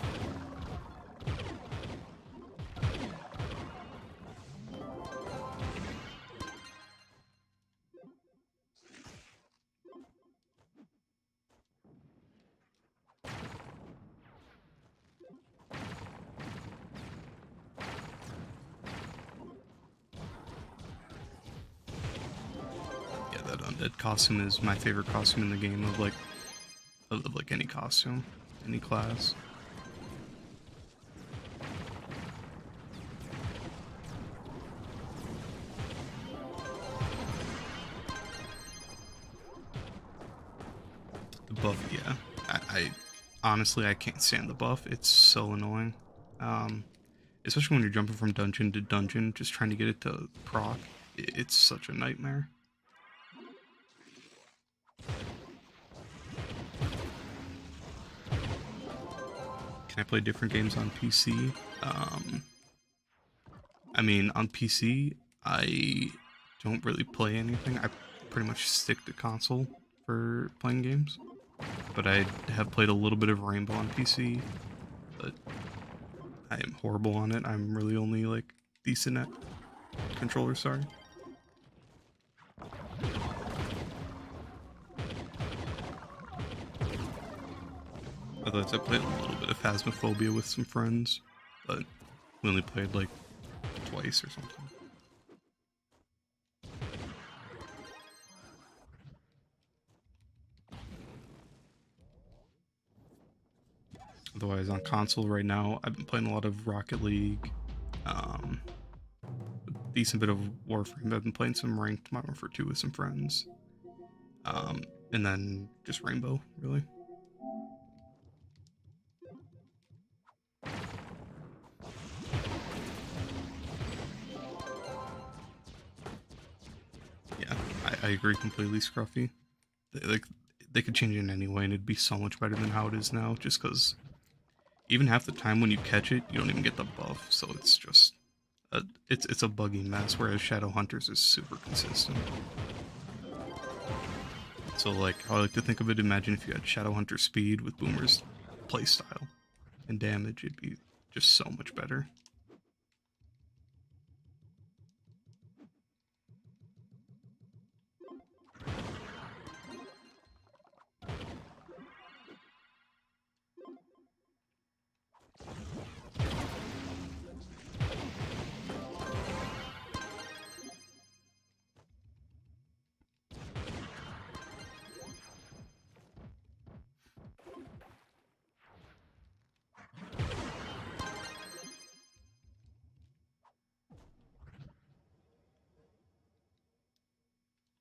That undead costume is my favorite costume in the game of like any costume, any class. The buff, yeah. I honestly I can't stand the buff. It's so annoying. Especially when you're jumping from dungeon to dungeon, just trying to get it to proc. It's such a nightmare. Can I play different games on PC? I mean, on PC, I don't really play anything. I pretty much stick to console for playing games. But I have played a little bit of Rainbow on PC, but I am horrible on it. I'm really only like decent at controller, sorry. Otherwise, I played a little bit of Phasmophobia with some friends, but we only played like twice or something. Otherwise, on console right now, I've been playing a lot of Rocket League, a decent bit of Warframe. I've been playing some ranked Modern Warfare 2 with some friends, and then just Rainbow, really. Yeah, I agree completely, Scruffy. They could change it in any way, and it'd be so much better than how it is now. Just because even half the time when you catch it, you don't even get the buff, so it's just it's a buggy mess. Whereas Shadowhunters is super consistent. So like, how I like to think of it, imagine if you had Shadowhunter speed with Boomer's playstyle and damage, it'd be just so much better.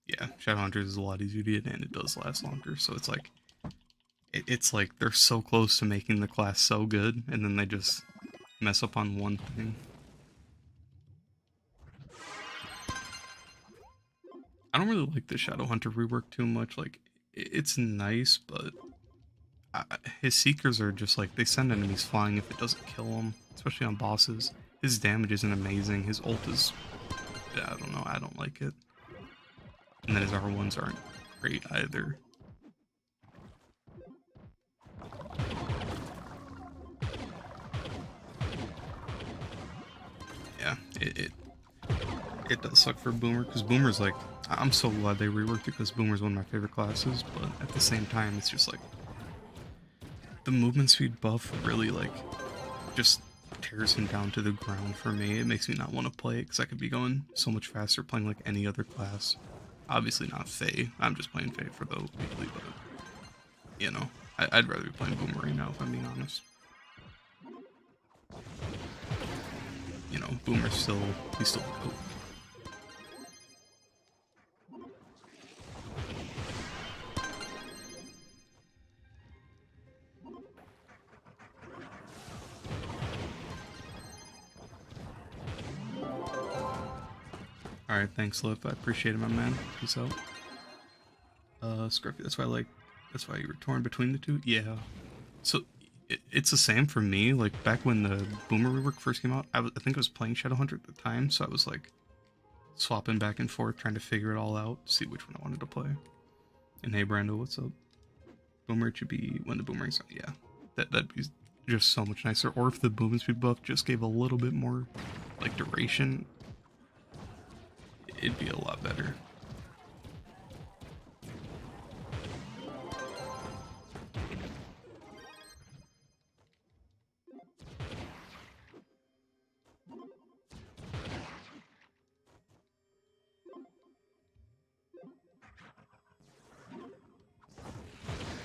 Yeah, Shadowhunters is a lot easier to get and it does last longer, so it's like it's like they're so close to making the class so good, and then they just mess up on one thing. I don't really like the Shadowhunter rework too much. Like, it's nice, but his Seekers are just like, they send enemies flying if it doesn't kill them, especially on bosses. His damage isn't amazing. His ult is, I don't know, I don't like it. And then his R1s aren't great either. Yeah, it does suck for Boomer, because Boomer's like, I'm so glad they reworked it, because Boomer's one of my favorite classes, but at the same time, it's just like, the movement speed buff really like, just tears him down to the ground for me. It makes me not want to play it, because I could be going so much faster playing like any other class. Obviously not Faye, I'm just playing Faye for the weekly, but, you know, I'd rather be playing Boomer right now, if I'm being honest. You know, Boomer's still, he's still dope. Alright, thanks, Liv. I appreciate it, my man. Peace out. Scruffy, that's why you were torn between the two? Yeah. So, it's the same for me. Like, back when the Boomer rework first came out, I think I was playing Shadowhunter at the time, so I was, like, swapping back and forth, trying to figure it all out, see which one I wanted to play. And hey, Brando, what's up? Boomer should be when the Boomerang's out. Yeah. That'd be just so much nicer. Or if the movement speed buff just gave a little bit more, like, duration, it'd be a lot better.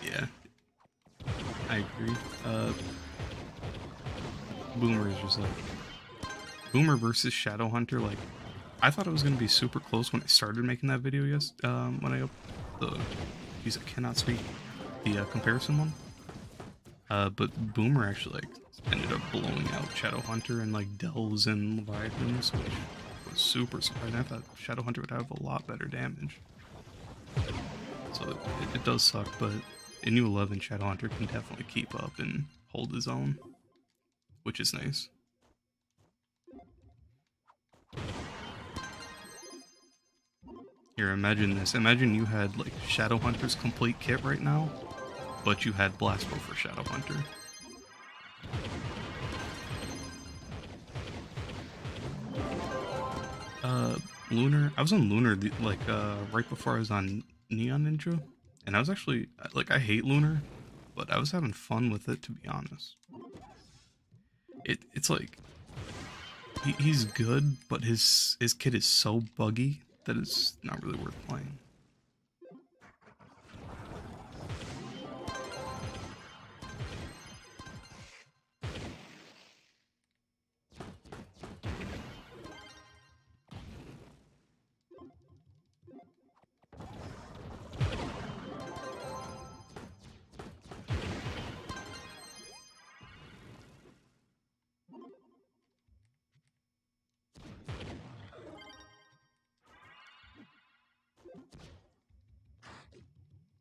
Yeah, I agree. Boomer is just like, Boomer versus Shadowhunter, like, I thought it was going to be super close when I started making that video, when I the, geez, I cannot speak, the comparison one. But Boomer actually, like, ended up blowing out Shadowhunter and, like, Delves and Leviathans, which was super surprising. I thought Shadowhunter would have a lot better damage. So it does suck, but in New 11, Shadowhunter can definitely keep up and hold his own, which is nice. Here, imagine this. Imagine you had, like, Shadowhunter's complete kit right now, but you had Blastbow for Shadowhunter. Lunar. I was on Lunar, right before I was on Neon Ninja, and I was actually, like, I hate Lunar, but I was having fun with it, to be honest. It's like he's good, but his kit is so buggy that it's not really worth playing.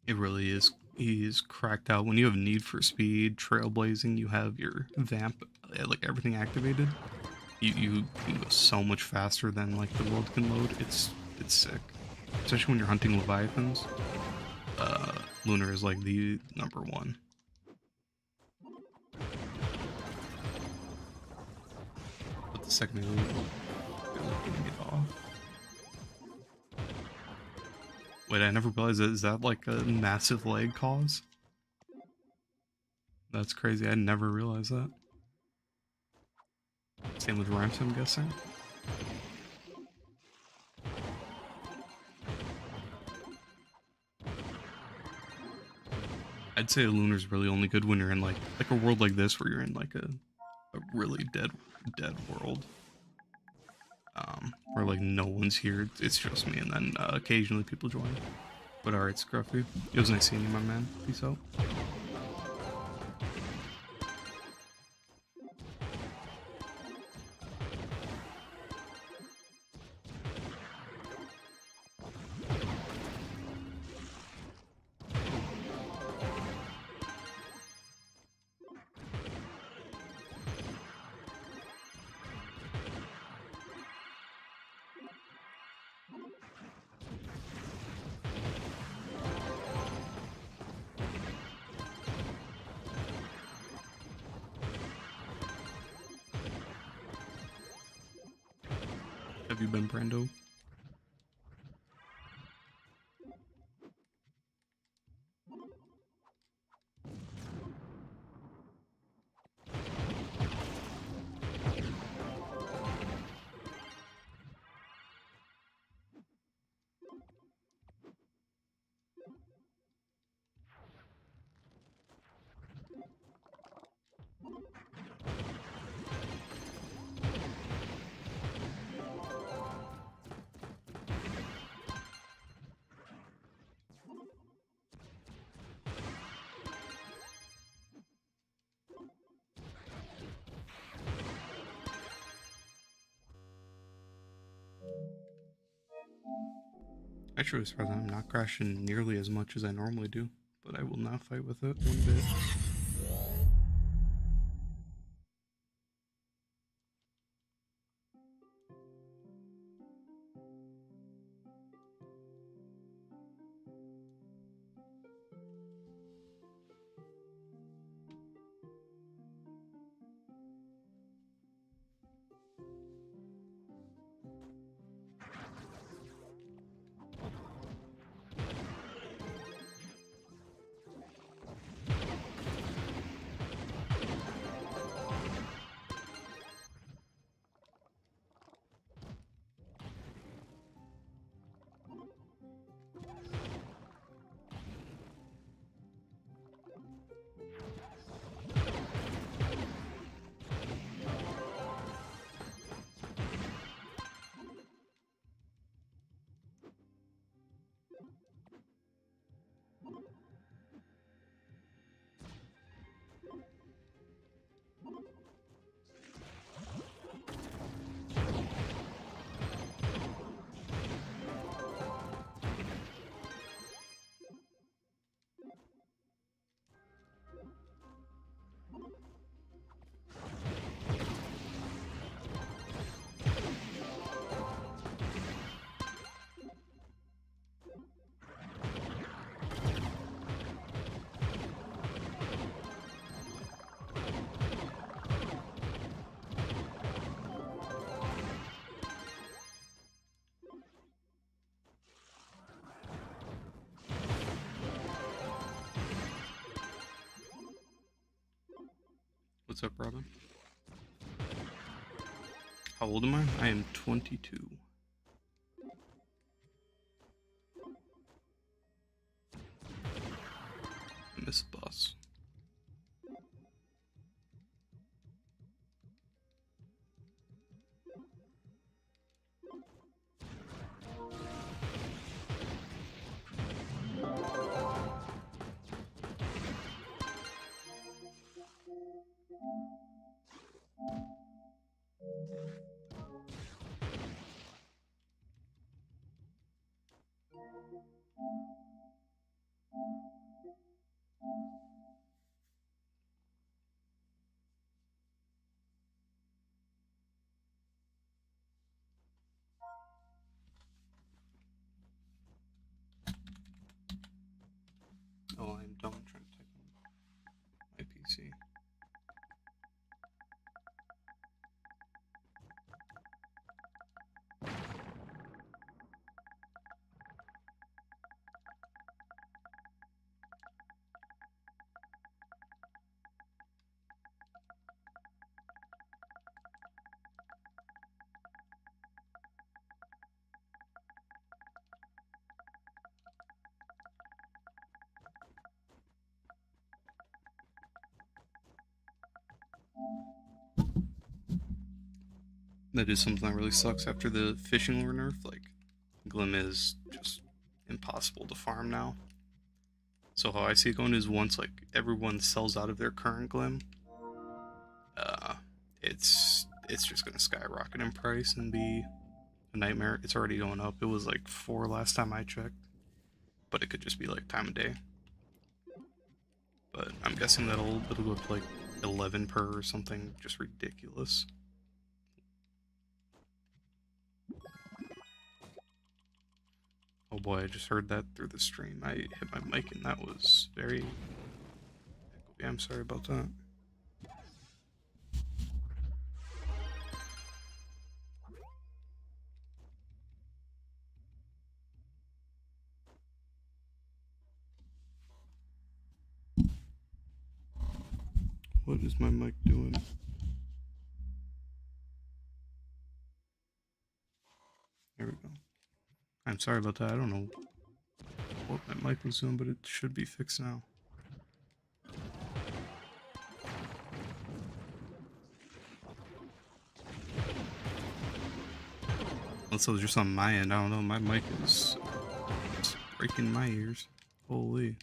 It really is. He is cracked out. When you have need for speed, trailblazing, you have your vamp, like everything activated. You can go so much faster than like the world can load. It's sick, especially when you're hunting leviathans. Lunar is like the number one. But the second I leave, getting it off. Wait, I never realized that. Is that like a massive lag cause? That's crazy. I never realized that. Same with ramps, I'm guessing. I'd say Lunar's really only good when you're in like a world like this, where you're in like a really dead world. Where like no one's here, it's just me, and then occasionally people join. But alright, Scruffy. It was nice seeing you, my man. Peace out. Have you been, Brando? Actually, as far as I'm not crashing nearly as much as I normally do, but I will not fight with it one bit. What's up, Robin? How old am I? I am 22. I miss the bus. Oh, I'm done trying to type on my PC. That is something that really sucks after the fishing lure nerf. Like, Glim is just impossible to farm now. So how I see it going is once like everyone sells out of their current Glim, it's just gonna skyrocket in price and be a nightmare. It's already going up. It was like 4 last time I checked, but it could just be like time of day. But I'm guessing it'll go up to like 11 per or something, just ridiculous. Oh boy, I just heard that through the stream. I hit my mic and that was very... Yeah, I'm sorry about that. What is my mic doing? There we go. I'm sorry about that. I don't know what my mic was doing, but it should be fixed now. Unless it was just on my end. I don't know. My mic is breaking my ears. Holy.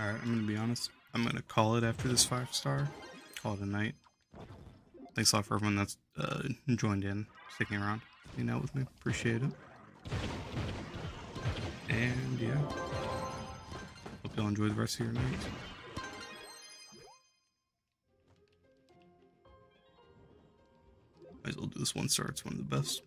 Alright, I'm gonna be honest. I'm gonna call it after this 5-star. Call it a night. Thanks a lot for everyone that's joined in, sticking around, hanging out with me. Appreciate it. And yeah, hope y'all enjoy the rest of your night. Might as well do this 1-star. It's one of the best.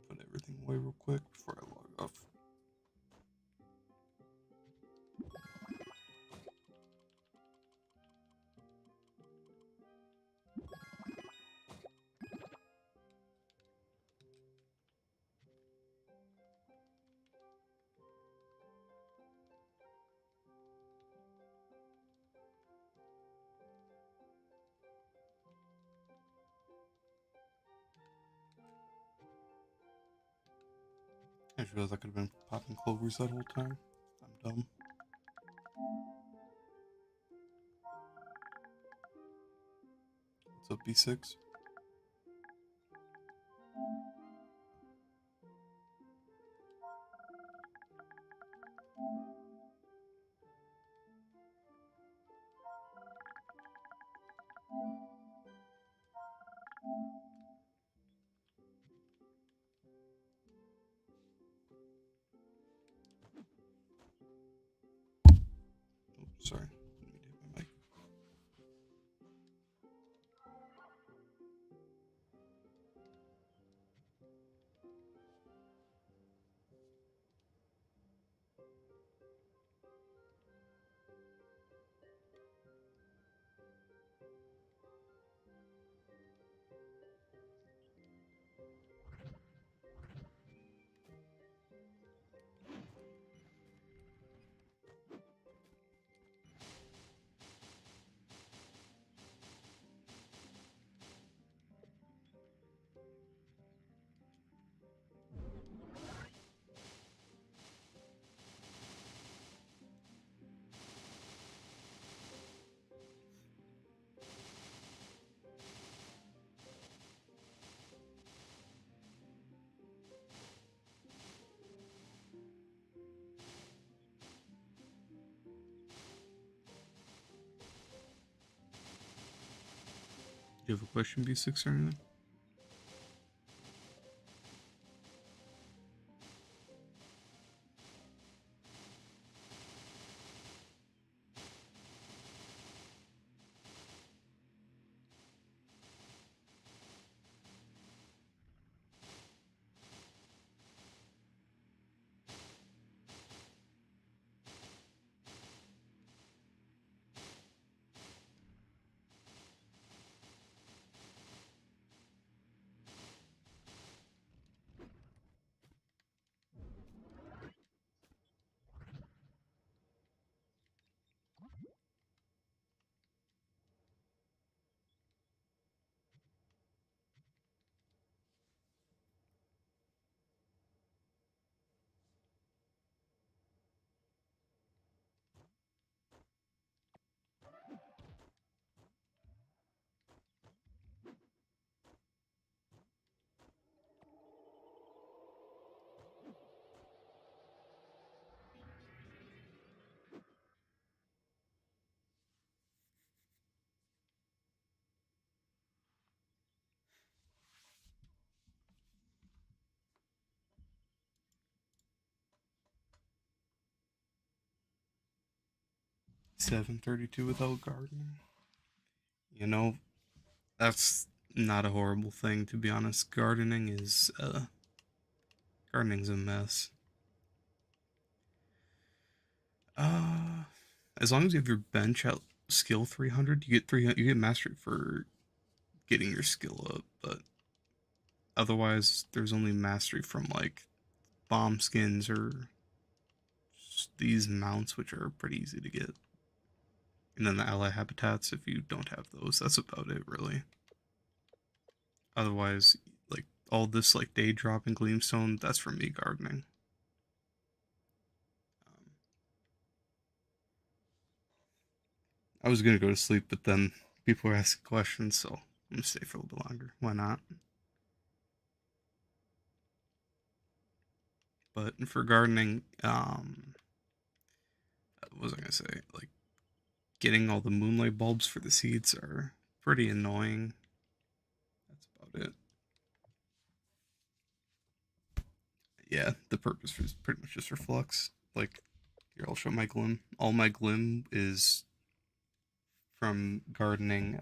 Put everything away real quick before I log off. I just realized I could have been popping clovers that whole time. I'm dumb. What's up, B6? Oops, sorry. Let me hit my mic. Do you have a question, B6, or anything? $732 without gardening. You know, that's not a horrible thing, to be honest. Gardening's a mess. Uh, as long as you have your bench at skill 300, you get 300. You get mastery for getting your skill up, but otherwise, there's only mastery from like bomb skins or these mounts, which are pretty easy to get. And then the ally habitats, if you don't have those, that's about it, really. Otherwise, like all this like day drop and gleamstone, that's for me gardening. Um, I was gonna go to sleep, but then people were asking questions, so I'm gonna stay for a little bit longer. Why not? But for gardening, what was I gonna say? Like getting all the moonlight bulbs for the seeds are pretty annoying. That's about it. Yeah, the purpose is pretty much just for flux. Like, here, I'll show my glim. All my glim is from gardening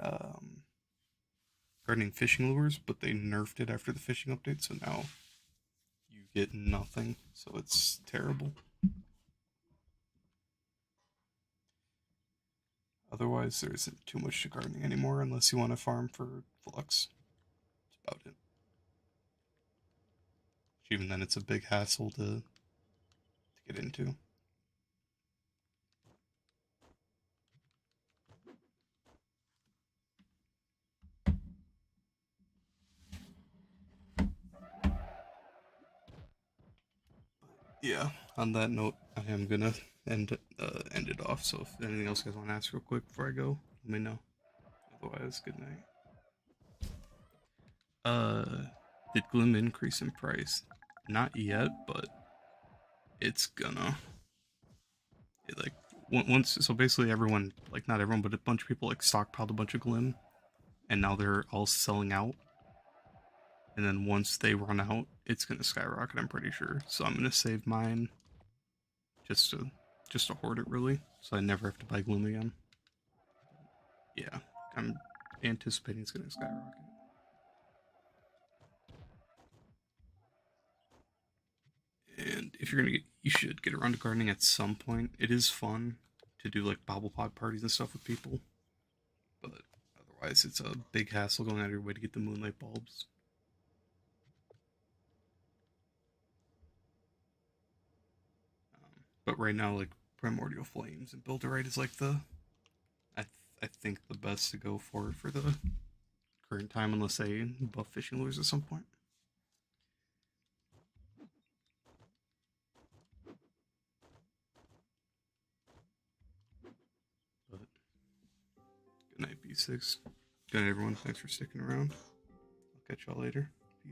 fishing lures, but they nerfed it after the fishing update, so now you get nothing. So it's terrible. Otherwise, there isn't too much to gardening anymore unless you want to farm for flux. That's about it. Even then, it's a big hassle to get into. Yeah. On that note, I am gonna end it off. So if anything else you guys want to ask real quick before I go, let me know. Otherwise, good night. Uh, did Glim increase in price? Not yet, but it's gonna. It, like once, so basically everyone, like not everyone, but a bunch of people like stockpiled a bunch of Glim, and now they're all selling out. And then once they run out, it's gonna skyrocket. I'm pretty sure. So I'm gonna save mine just to hoard it really, so I never have to buy Gloom again. Yeah, I'm anticipating it's gonna skyrocket. And if you're gonna get, you should get around to gardening at some point. It is fun to do like bobble pod parties and stuff with people, but otherwise it's a big hassle going out of your way to get the moonlight bulbs. But right now, like Primordial Flames and Builderite is like I think the best to go for the current time, unless they buff fishing lures at some point. But good night, B6. Good night, everyone. Thanks for sticking around. I'll catch y'all later.